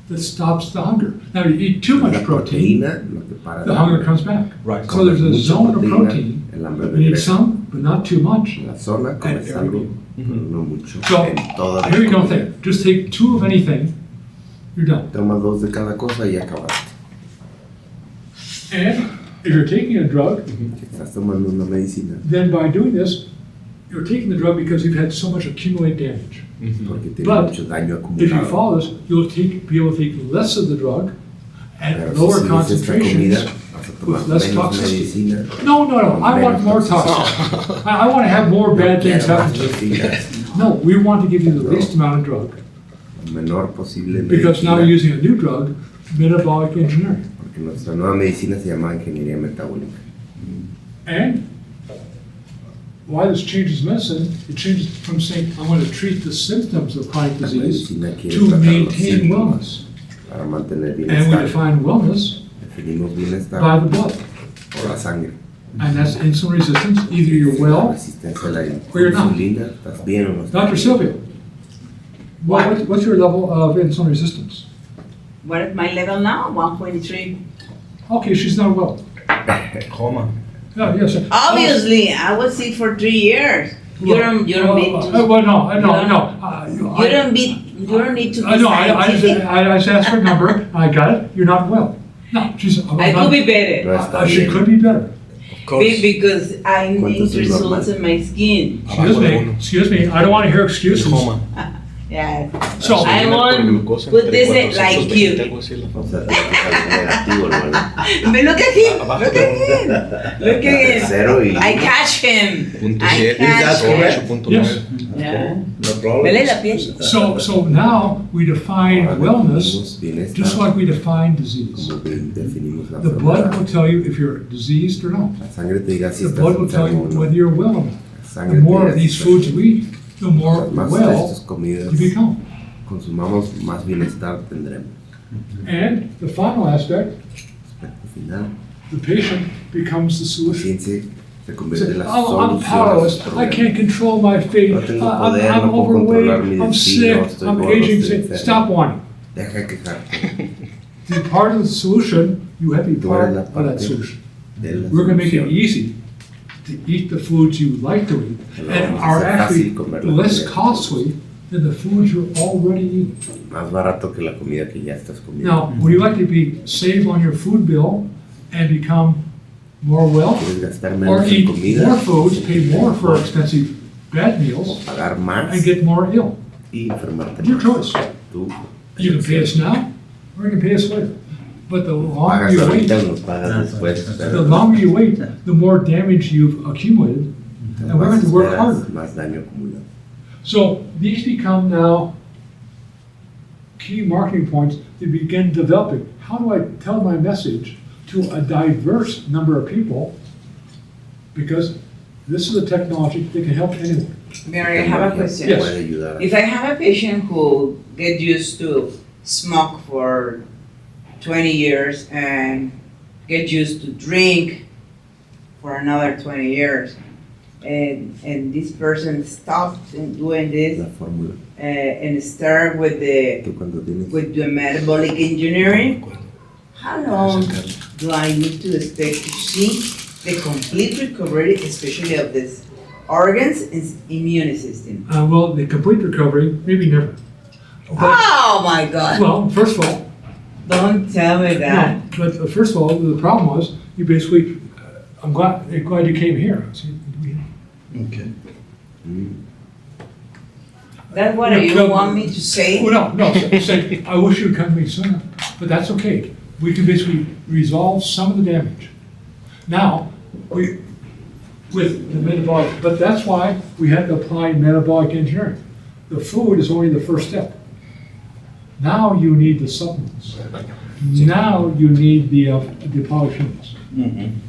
that stops the hunger. Now, you eat too La much protein, proteína lo que para the el hunger hambre. comes back. Right. So there's a Mucha zone of proteína, protein. el hambre You need regresa. some, but not too much. En la zona comes And algo, every- pero no mucho. So, En todas las here you go, comidas. think. Just take 2 of anything, you're done. Tomas 2 de cada cosa y acabaste. And if you're taking a drug, Si estás tomando una medicina then by doing this, you're taking the drug because you've had so much accumulated damage. porque tiene But mucho daño If you acumulado. follow this, you'll be able to take less of the drug Pero at si lower sigues esta comida, concentrations. vas a tomar with less menos toxicity. medicina. No, I want more toxins. I want to have more bad things Quiero happen más to you. toxinas, No, we want to give you the least amount of drug lo menor posible because now we're medicina, using a new drug, metabolic engineering. porque nuestra nueva medicina se llama ingeniería metabólica. And why this changes medicine, it changes from saying, I want to treat the symptoms of chronic La disease medicina quiere to tratar los maintain síntomas wellness. para mantener And we bienestar. define wellness Definimos by bienestar the blood. por la sangre. And that's insulin resistance. Either you're La well. resistencia a la or you're not. insulina, estás bien o no estás Dr. bien. Sylvia, what's your level of insulin resistance? What is my level now? 1.3. Okay, she's not well. Coma. Yeah, yes. Obviously, I was sick for 3 years. You don't need to. Well, no. You don't need to be I know. I scientific. just asked for a number. I got it. You're not well. No, she's. I could be better. No está She bien. could be better. Of course. Because I need ¿Cuánto es el results normal? in my skin. Excuse me. I don't want to hear excuses. Coma. Yeah. So, I want put this in like you. O sea, tienes algo negativo, ¿no? But look at him. Look at him. Look at him. Cero y I catch him. Punto I 7, catch him. 8.9. Yes. Yeah. No problem. Vele la piel. So now we define ahora wellness definimos bienestar just like we define disease. como definimos la The blood will enfermedad. tell you if you're diseased or not. La sangre te dirá si The estás blood will tell you enfermo o no. whether you're well or not. La The sangre te more dirá of si these estás- foods we eat, the more más de well estas comidas you become. consumamos, más bienestar tendremos. And the final aspect, Al final, the patient becomes the la solution. ciencia se You convierte say, en la I'm solución a powerless, los I problemas. can't control my fate, No tengo I'm poder, no puedo overweight, controlar mi I'm destino, sick, estoy I'm gordo, aging. estoy Say, enfermo. stop whining. Deja de quejarte. To be part of the solution, you have to be Tú part eres la of that parte solution. de la We're going to make it solución. easy to eat the foods you like to eat Te lo and vamos a are hacer actually fácil comer la less comida. costly than the foods you're already eating. Más barato que la comida que ya estás comiendo. Now, would you like to be save on your food bill and become more wealthy, Quieres gastar or menos en eat comida. more foods, pay more for expensive bad O meals, pagar más and get more ill. y enfermarte Your más. choice. Tú You can pay us now, or you can pay us later. But the longer pagas you wait, ahorita o nos pagas después. the longer you wait, the more damage you've accumulated, and we're going to work Esperas harder. más daño acumulado. So these become now key marketing points to begin developing. How do I tell my message to a diverse number of people? Because this is a technology that can help anyone. Mary, I have a question. Yes. Puede ayudar. If I have a patient who get used to smoke for 20 years and get used to drink for another 20 years, and this person stopped doing this La fórmula. and start with the metabolic engineering, how long do I need to expect to see the complete recovery, especially of this organs and immune system? Well, the complete recovery, maybe never. But, Oh my God! well, first of all, Don't tell me that. no, but first of all, the problem was you basically. I'm glad you came here. See, Okay. That's what you want me to say? Oh, no, say, I wish you'd come to me sooner, but that's okay. We can basically resolve some of the damage. Now, with the metabolic, but that's why we had to apply metabolic engineering. The food is only the first step. Now you need the supplements. Now you need the polyphenols.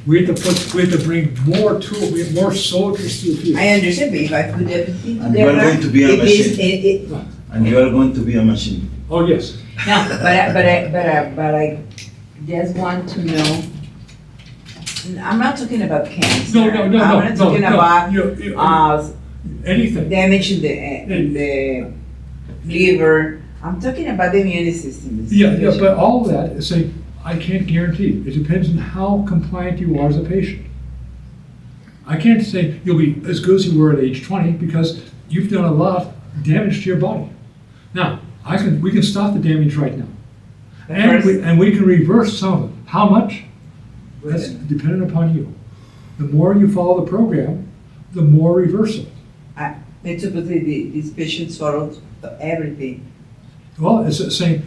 We have to bring more tools, we have more soldiers to the field. I understand, but if I put everything And you are together, going to be a it is, machine. And you are going to be a machine. Oh, yes. no, but I just want to know, I'm not talking about cancer. No. I'm not talking about, Anything. damage in the liver. I'm talking about the immune system. Yeah, but all of that is saying, I can't guarantee. It depends on how compliant you are as a patient. I can't say you'll be as good as you were at age 20 because you've done a lot of damage to your body. Now, we can stop the damage right now. And we can reverse some of it. How much? That's dependent upon you. The more you follow the program, the more reversal. Basically, these patients follow everything. Well, it's the same.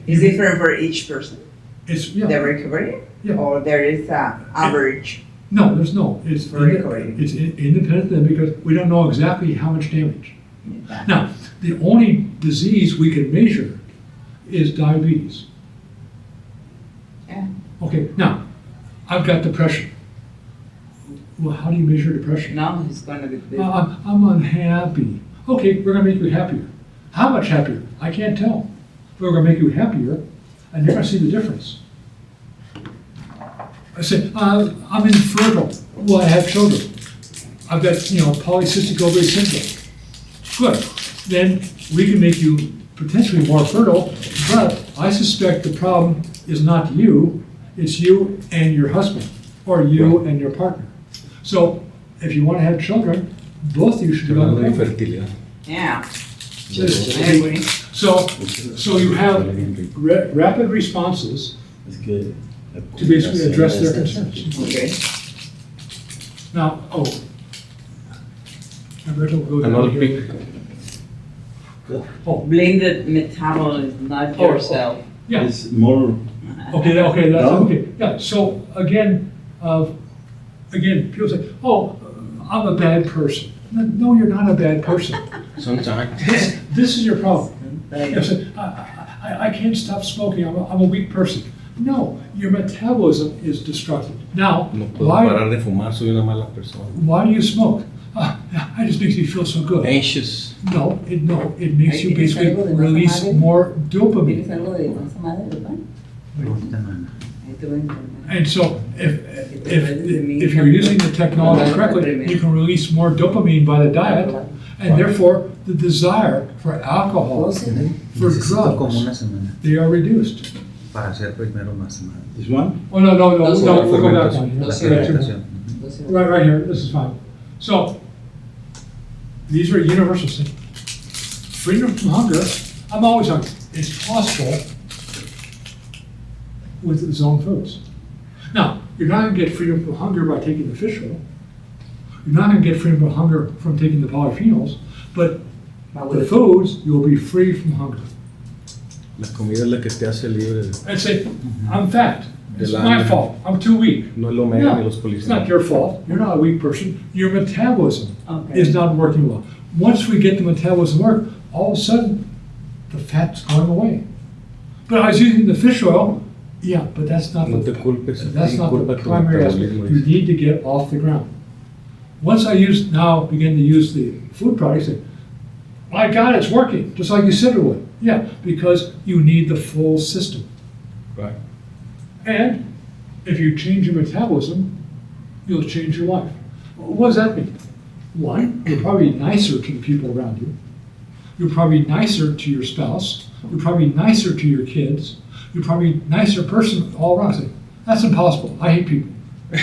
Is different for each person, It's, the yeah. recovery? Yeah. Or there is a average? No, there's no. It's Recovery. It's independent then because we don't know exactly how much damage. Now, the only disease we can measure is diabetes. Yeah. Okay, now, I've got depression. Well, how do you measure depression? No, it's gonna be big. I'm unhappy. Okay, we're gonna make you happier. How much happier? I can't tell. But we're gonna make you happier, and you're gonna see the difference. I say, I'm infertile. Well, I have children. I've got, polycystic ovary syndrome. Good. Then we can make you potentially more fertile, but I suspect the problem is not you, it's you and your husband, or you and your partner. So if you want to have children, both of you should be on the program. Yeah, I agree. So you have rapid responses Es que to basically address their concerns. Okay. Now, Alberto, go Another down big, here. Blame the metabolism, not yourself. Yeah, it's more. okay, that's, No? okay. Yeah, so again, people say, I'm a bad person. No, you're not a bad person. sometimes. This is your problem. You say, I can't stop smoking, I'm a weak person. No, your metabolism is destructive. Now, No puedo why parar de fumar, soy una mala persona. do you smoke? It just makes me feel so good. Anxious. No, it makes you ¿Tienes basically algo de masa release madre? more ¿Tienes dopamine. algo de masa madre de pan? Ahí te voy a informar. And so if you're using the technology correctly, you can release more dopamine by the diet, and therefore the desire for alcohol, for Necesito como drugs, una semana they are reduced. para hacer primero masa madre. This one? Oh, no, we'll go back one. La Here. fermentación. Right here, this is fine. So, these are universal things. Freedom from hunger, I'm always hungry. It's possible with its own foods. Now, you're not gonna get freedom from hunger by taking the fish oil. You're not gonna get freedom from hunger from taking the polyphenols, but the foods, you'll be free from hunger. La comida es la que te hace libre. And say, I'm fat. It's Del my hambre. fault. I'm too weak. No el omega ni No, los it's not poliphenols. your fault. You're not a weak person. Your metabolism Okay. is not working well. Once we get the metabolism work, all of a sudden, the fat's going away. But I was using the fish oil. Yeah, but that's not No te the, culpes, a that's ti, not the culpa tu primary aspect. metabolismo. You need to get off the ground. Once I begin to use the food products, my God, it's working, just like you said it would. Yeah, because you need the full system. Right. And if you change your metabolism, you'll change your life. What does that mean? One, you're probably nicer to the people around you. You're probably nicer to your spouse. You're probably nicer to your kids. You're probably a nicer person all around. Say, that's impossible. I hate people.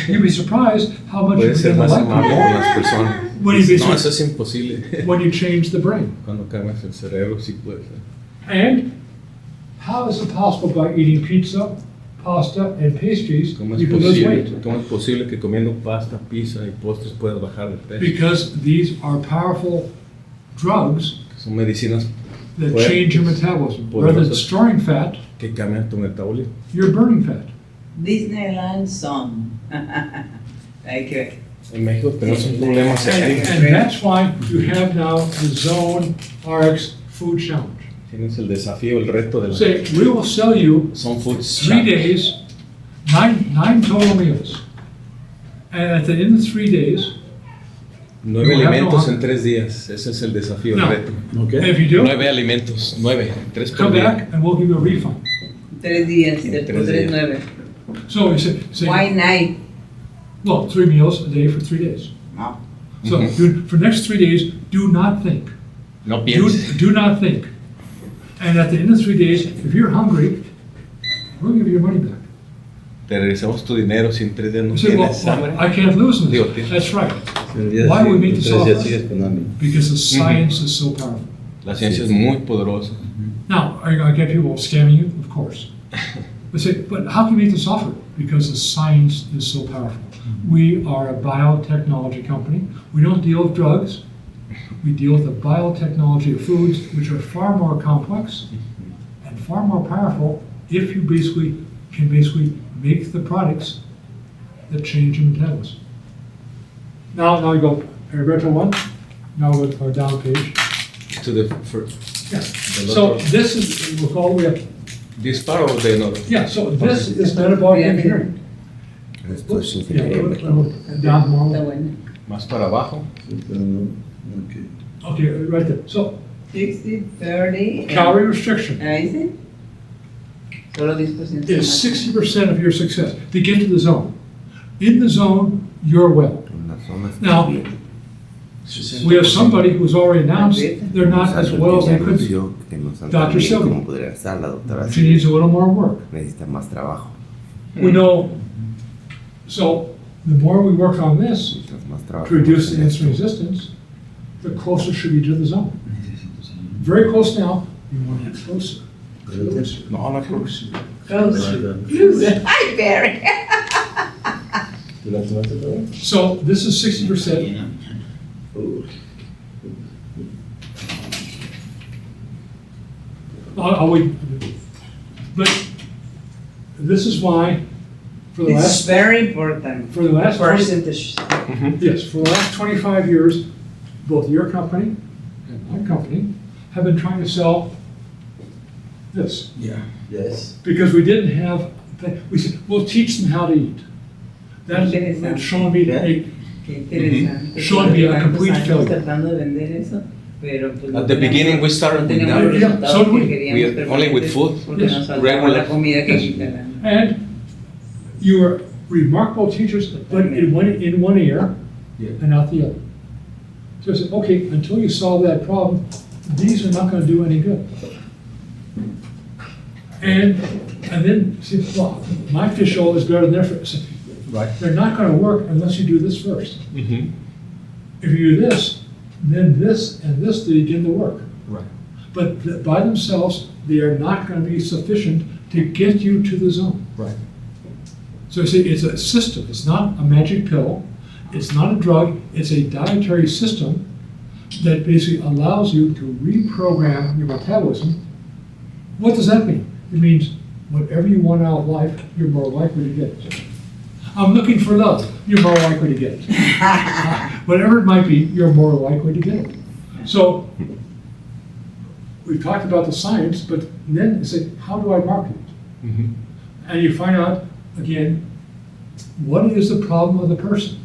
You'd be surprised how much you Puedes ser begin to más like amable people con las personas. When you No, be- eso es imposible. when you change the brain. Cuando cambias el cerebro, sí puede ser. And how is it possible by eating pizza, pasta, and pastries ¿Cómo es you can lose weight? posible, cómo es posible que comiendo pasta, pizza y postres puedas bajar de peso? Because these are powerful drugs Son medicinas that fuertes, change your metabolism. Rather than poderosas, storing fat, que cambian tu metabolismo. you're burning fat. Disneyland Song. Hay que ver. En México tenemos un problema And, serio. and that's why you have now the Zone RX Food Challenge. Tienes el desafío, el reto de la... Say, we will sell you Son foods 3 days, nine total meals. And at the end of 3 days, 9 You have alimentos no- en 3 días. Ese es el desafío, No. el reto. Okay. if you do, 9 alimentos, 9, 3 por come día. back and we'll give you a refund. 3 días, En después 3 de días. 9. So you say Why night? well, 3 meals a day for 3 days. No. So for next 3 days, do not think. No Do, pienses. do not think. And at the end of 3 days, if you're hungry, we'll give you your money back. Te regresamos tu dinero si en 3 días no You say, well, tienes hambre. I can't lose this. Digo, tienes- That's right. Ya Why would we sigue- meet this entonces ya offer? sigues con hambre. Because the science is so powerful. La ciencia es muy poderosa. Now, are you going to get people scamming you? Of course. They say, but how can you make this offer? Because the science is so powerful. We are a biotechnology company. We don't deal with drugs. We deal with the biotechnology of foods, which are far more complex and far more powerful if you can make the products that change your metabolism. Now you go paragraph 1. Now we'll go down page. To the first. Yeah. The So doctor- this is, we'll all the way up. This part of the another. Yeah, so this is metabolic engineering. Esto es Yeah, ingeniería mecánica. down Está more. bueno. Más para abajo. Pero no, okay. Okay, right there. So 60, 30. calorie restriction Ahí sí. Solo 10%. is más. 60% of your success to get to the zone. In the zone, you're well. En la zona está Now, bien. we have somebody who's already announced they're not as well as they could be. Anunció que no están Dr. tan bien Silva. como podría estar la doctora She needs a little more work. Necesita más trabajo. We know, so the more we work on this Necesitas más trabajo. to reduce the en esto. insulin resistance, the closer should be to the zone. Very close now, you want to get closer. Closer. No, no, Closer. Closer. Ay, Barry. ¿Tú la tomaste toda? So this is 60%. I'll wait. But this is why, for the It's last, very important. for the last, 20 Percentage. yes, for the last 25 years, both your company and my company have been trying to sell this. Yes. Because we didn't have, we said, we'll teach them how to eat. That's shown me a Qué interesante. Should be a Tantos complete años failure. tratando de vender eso, pero pues no At the teníamos- beginning, we started no with teníamos numbers. los Yeah, resultados so do we. que queríamos We are only with permanentes, food. porque Yes. nos faltaba Regular. la comida que Yes. quita la- And you were remarkable teachers, but it went in one ear Yeah. and out the other. So I said, okay, until you solve that problem, these are not going to do any good. And then, see, well, my fish oil is better than their fish. Right. They're not going to work unless you do this first. Mm-hmm. If you do this, then this and this begin to work. Right. But by themselves, they are not going to be sufficient to get you to the zone. Right. So see, it's a system. It's not a magic pill. It's not a drug. It's a dietary system that basically allows you to reprogram your metabolism. What does that mean? It means whatever you want out of life, you're more likely to get it. I'm looking for love. You're more likely to get it. Whatever it might be, you're more likely to get it. So we've talked about the science, but then you say, how do I market it? Mm-hmm. And you find out, again, what is the problem of the person?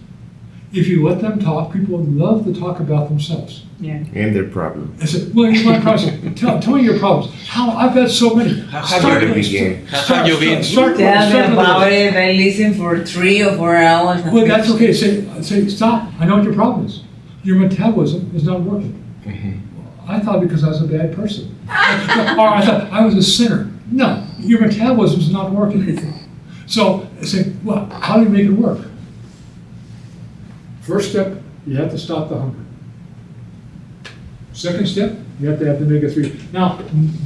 If you let them talk, people love to talk about themselves. Yeah. And their problem. I said, well, here's my problem. Tell me your problems. How? I've got so many. How have you been? How have you been? Tell me about it. I listen for 3 or 4 hours. Well, that's okay. Say, stop. I know what your problem is. Your metabolism is not working. I thought because I was a bad person. Or I thought I was a sinner. No, your metabolism is not working. So I say, well, how do you make it work? First step, you have to stop the hunger. Second step, you have to have the omega-3. Now,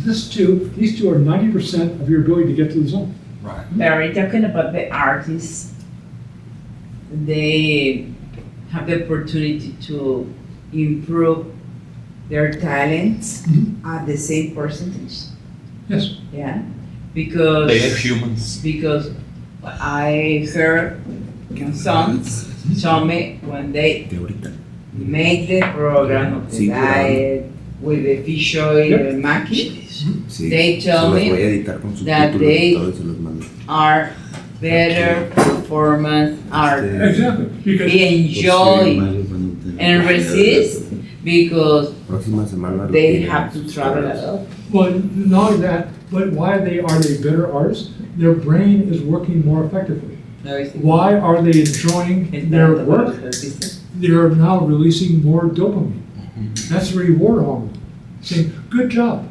these two are 90% of your ability to get to the zone. Right. Larry, talking about the artists, they have the opportunity to improve their talents at the same percentage. Yes. Yeah, because They are humans. because I heard songs tell me when they De ahorita. make the program of the Sí, claro. diet with the fish oil Yep. and maki, Sí. They tell Se los me voy a editar con that subtítulos they- y todo y se los mando. are better performance artists. Exactly. Because They enjoy and resist because Próxima semana lo they tienen. have to travel a lot. well, not only that, but why are they better artists? Their brain is working more effectively. Why are they enjoying their work? They're now releasing more dopamine. That's the reward hormone. Saying, good job.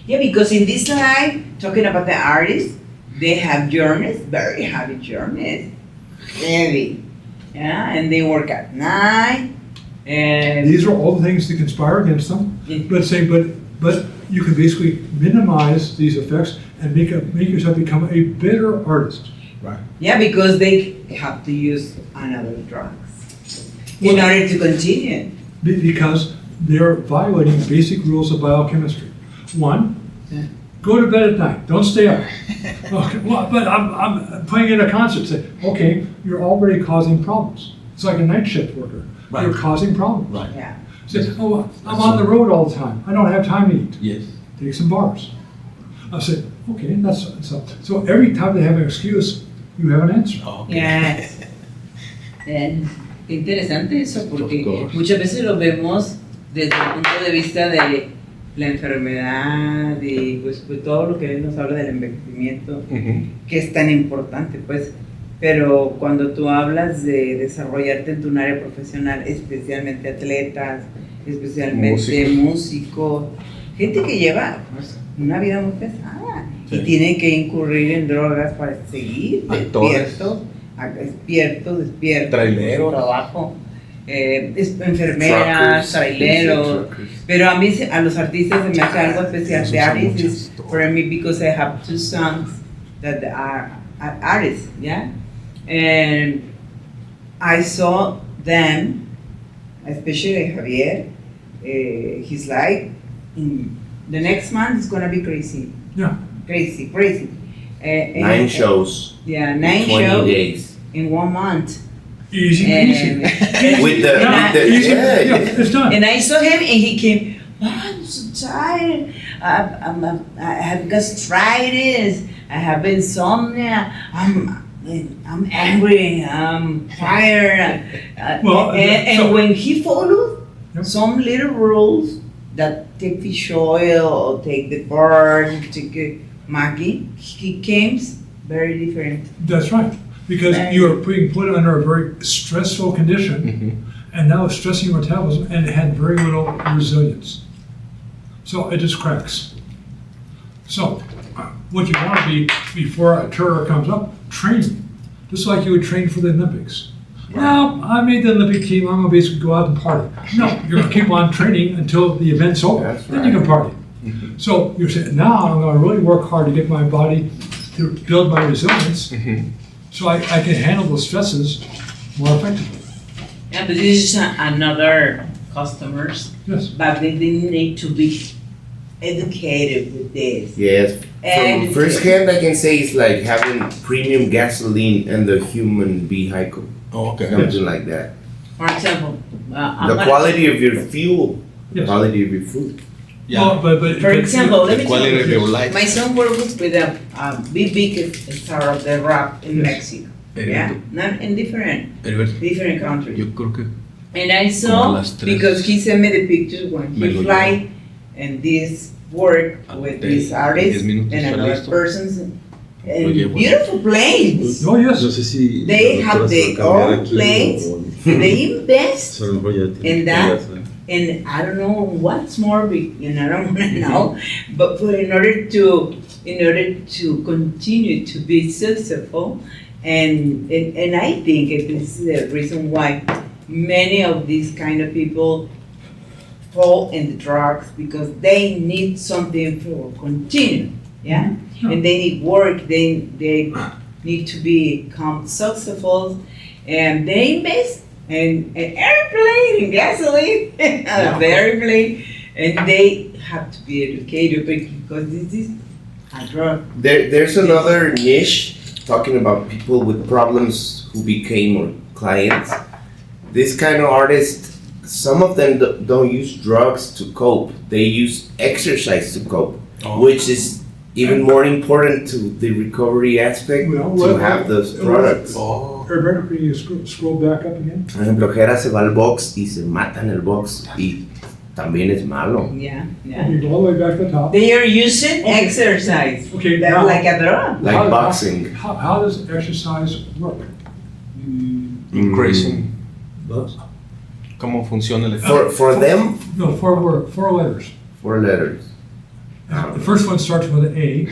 Yeah, because in this life, talking about the artists, they have journeys, very heavy journeys, heavy. Yeah, and they work at night. And These are all the things that conspire against them. Yeah. But you can basically minimize these effects and make yourself become a better artist. Right. yeah, because they have to use another drugs in order to continue. Because they're violating basic rules of biochemistry. One, Yeah. go to bed at night. Don't stay up. Okay, well, but I'm playing in a concert. Say, okay, you're already causing problems. It's like a night shift worker. Right. You're causing problems. Right. Yeah. Say, oh, I'm on the road all the time. I don't have time to eat. Yes. Take some bars. I said, okay, that's so every time they have an excuse, you have an answer. Okay. Yes. Interesante eso porque Of course. muchas veces lo vemos desde el punto de vista de la enfermedad y pues todo lo que él nos habla del envejecimiento, que es tan importante pues, pero cuando tú hablas de desarrollarte en tu área profesional, especialmente atletas, especialmente músicos, gente que lleva pues, una vida muy pesada Sí. y tiene que incurrir en drogas para seguir Actores. despiertos, Traileros. trabajo, enfermeras, traileros. Pero a mí, a los artistas se me hace algo especial. Eso The usa artist muchas is for me because I have 2 sons that are artists, yeah? And I saw them, especially Javier, he's like, the next month is gonna be crazy. Yeah. Crazy. 9 shows. Yeah, 9 20 shows days. in 1 month. Easy And, peasy. With the, Easy. yeah, Yeah, yeah. it's done. and I saw him and he came, oh, I'm so tired. I have gastritis. I have insomnia. I'm angry. I'm tired. Well, and so- when he followed Yep. some little rules that take fish oil or take the bird, take Maggie, he came very different. That's right. Because you are being put under a very stressful condition, and now it's stressing your metabolism, and it had very little resilience. So it just cracks. So what you want to be before a tour comes up, training. Just like you would train for the Olympics. Well, I made the Olympic team, I'm going to basically go out and party. No, you're going to keep on training until the event's over. That's Then you can party. So you're saying, now I'm going to really work hard to get my body to build my resilience. So I can handle those stresses more effectively. Yeah, but this is another customers, Yes. but they need to be educated with this. Yes. And From first hand, I can say it's like having premium gasoline and the human vehicle, Oh, okay. something like that. For example, I'm The gonna- quality of your fuel, the Yes. quality of your food. Yeah. Well, but For example, let The me quality tell of you, your life. my son works with a big star of the rap in Yes. Mexico. Yeah, not in different countries. Yo creo que And I Como saw, las tres. because he sent me the pictures when Me he lo fly and this work with this artist 10 minutos and está another listo. person's Lo and llevo. beautiful planes. Oh, yes. No sé si. They la have doctora se their va a cambiar own aquí planes. o- They invest o a lo mejor ya tiene in que that. cambiarse. and I don't know what's more, I don't want to know, but in order to continue to be successful, and I think this is the reason why many of these kind of people fall in the drugs, because they need something for continue, yeah, Sure. and they need work, they need to become successful, and they invest in an airplane, in gasoline, the airplane, and they have to be educated because this is a drug. There's another niche talking about people with problems who became our clients. This kind of artists, some of them don't use drugs to cope. They use exercise to cope, which is even more important to the recovery aspect Well, to what- have those what- products. Oh. Roberto, can you scroll back up again? Por ejemplo, Jera se va al box y se mata en el box y también es malo. Yeah, yeah. You go all the way back to the top. They are using Okay. exercise. Okay, That's now- like a drug. Like boxing. How does exercise work? Increasing. ¿Cómo funciona el For them, No, four letters. 4 letters. The first one starts with an A.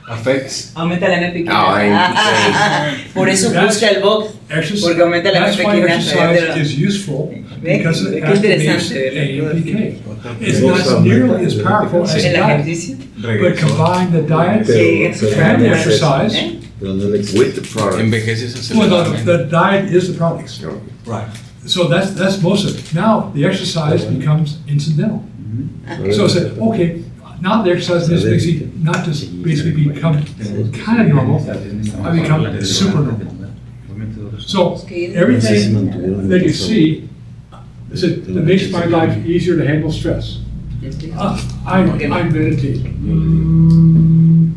Affects. Aumenta la MP. Por eso That's- busca el box. Exercise. Porque aumenta la That's why pequeña exercise cantidad de- is useful Ve, because it qué activates interesante, ¿verdad? AMPK. It's not nearly as powerful as El diet, ejercicio. but combine the diet Pero- and the exercise. ¿Eh? Pero no el ex- With the product. Envejeces Well, aceleradamente. the diet is the products. Right. So that's most of it. Now the exercise becomes incidental. So say, okay, now the exercise just makes you not just basically become kind of normal, I become super normal. So everything that you see, is it makes my life easier to handle stress. I meditate.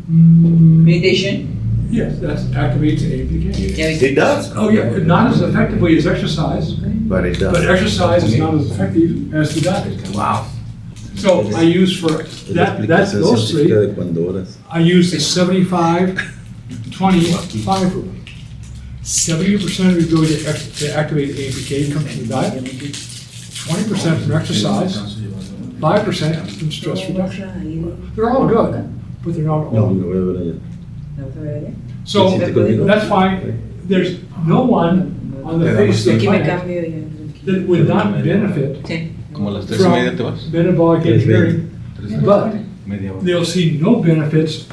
Meditation. Yes, that activates AMPK. Ya viste. It does, Oh yeah, not as effectively as exercise, but it but does. exercise is not as effective as the diet. Wow. So I use for es la that's explicación those científica three. de cuando oras. I use the 75-20-5 rule. 70% of your ability to activate AMPK comes from the diet, 20% from exercise, 5% from stress reduction. They're all good, but they're not No, all. lo voy a ver allá. So Sí, conmigo. that's why there's no one on the face of the Aquí me planet cambio ya. that would not benefit Sí. Como a las 3:30 te from vas. metabolic engineering, but Media hora. they'll see no benefits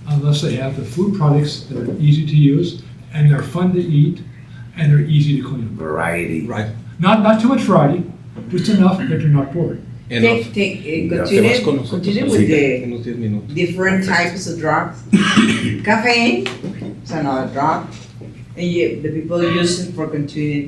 unless they have the food products that are easy to use and they're fun to eat and they're easy to clean. Variety. Right. Not too much variety, just enough that you're not bored. Enough. Continue Te vas con nosotros. with the Unos 10 minutos. different types of drugs. Caffeine is another drug. And the people use it for continuing.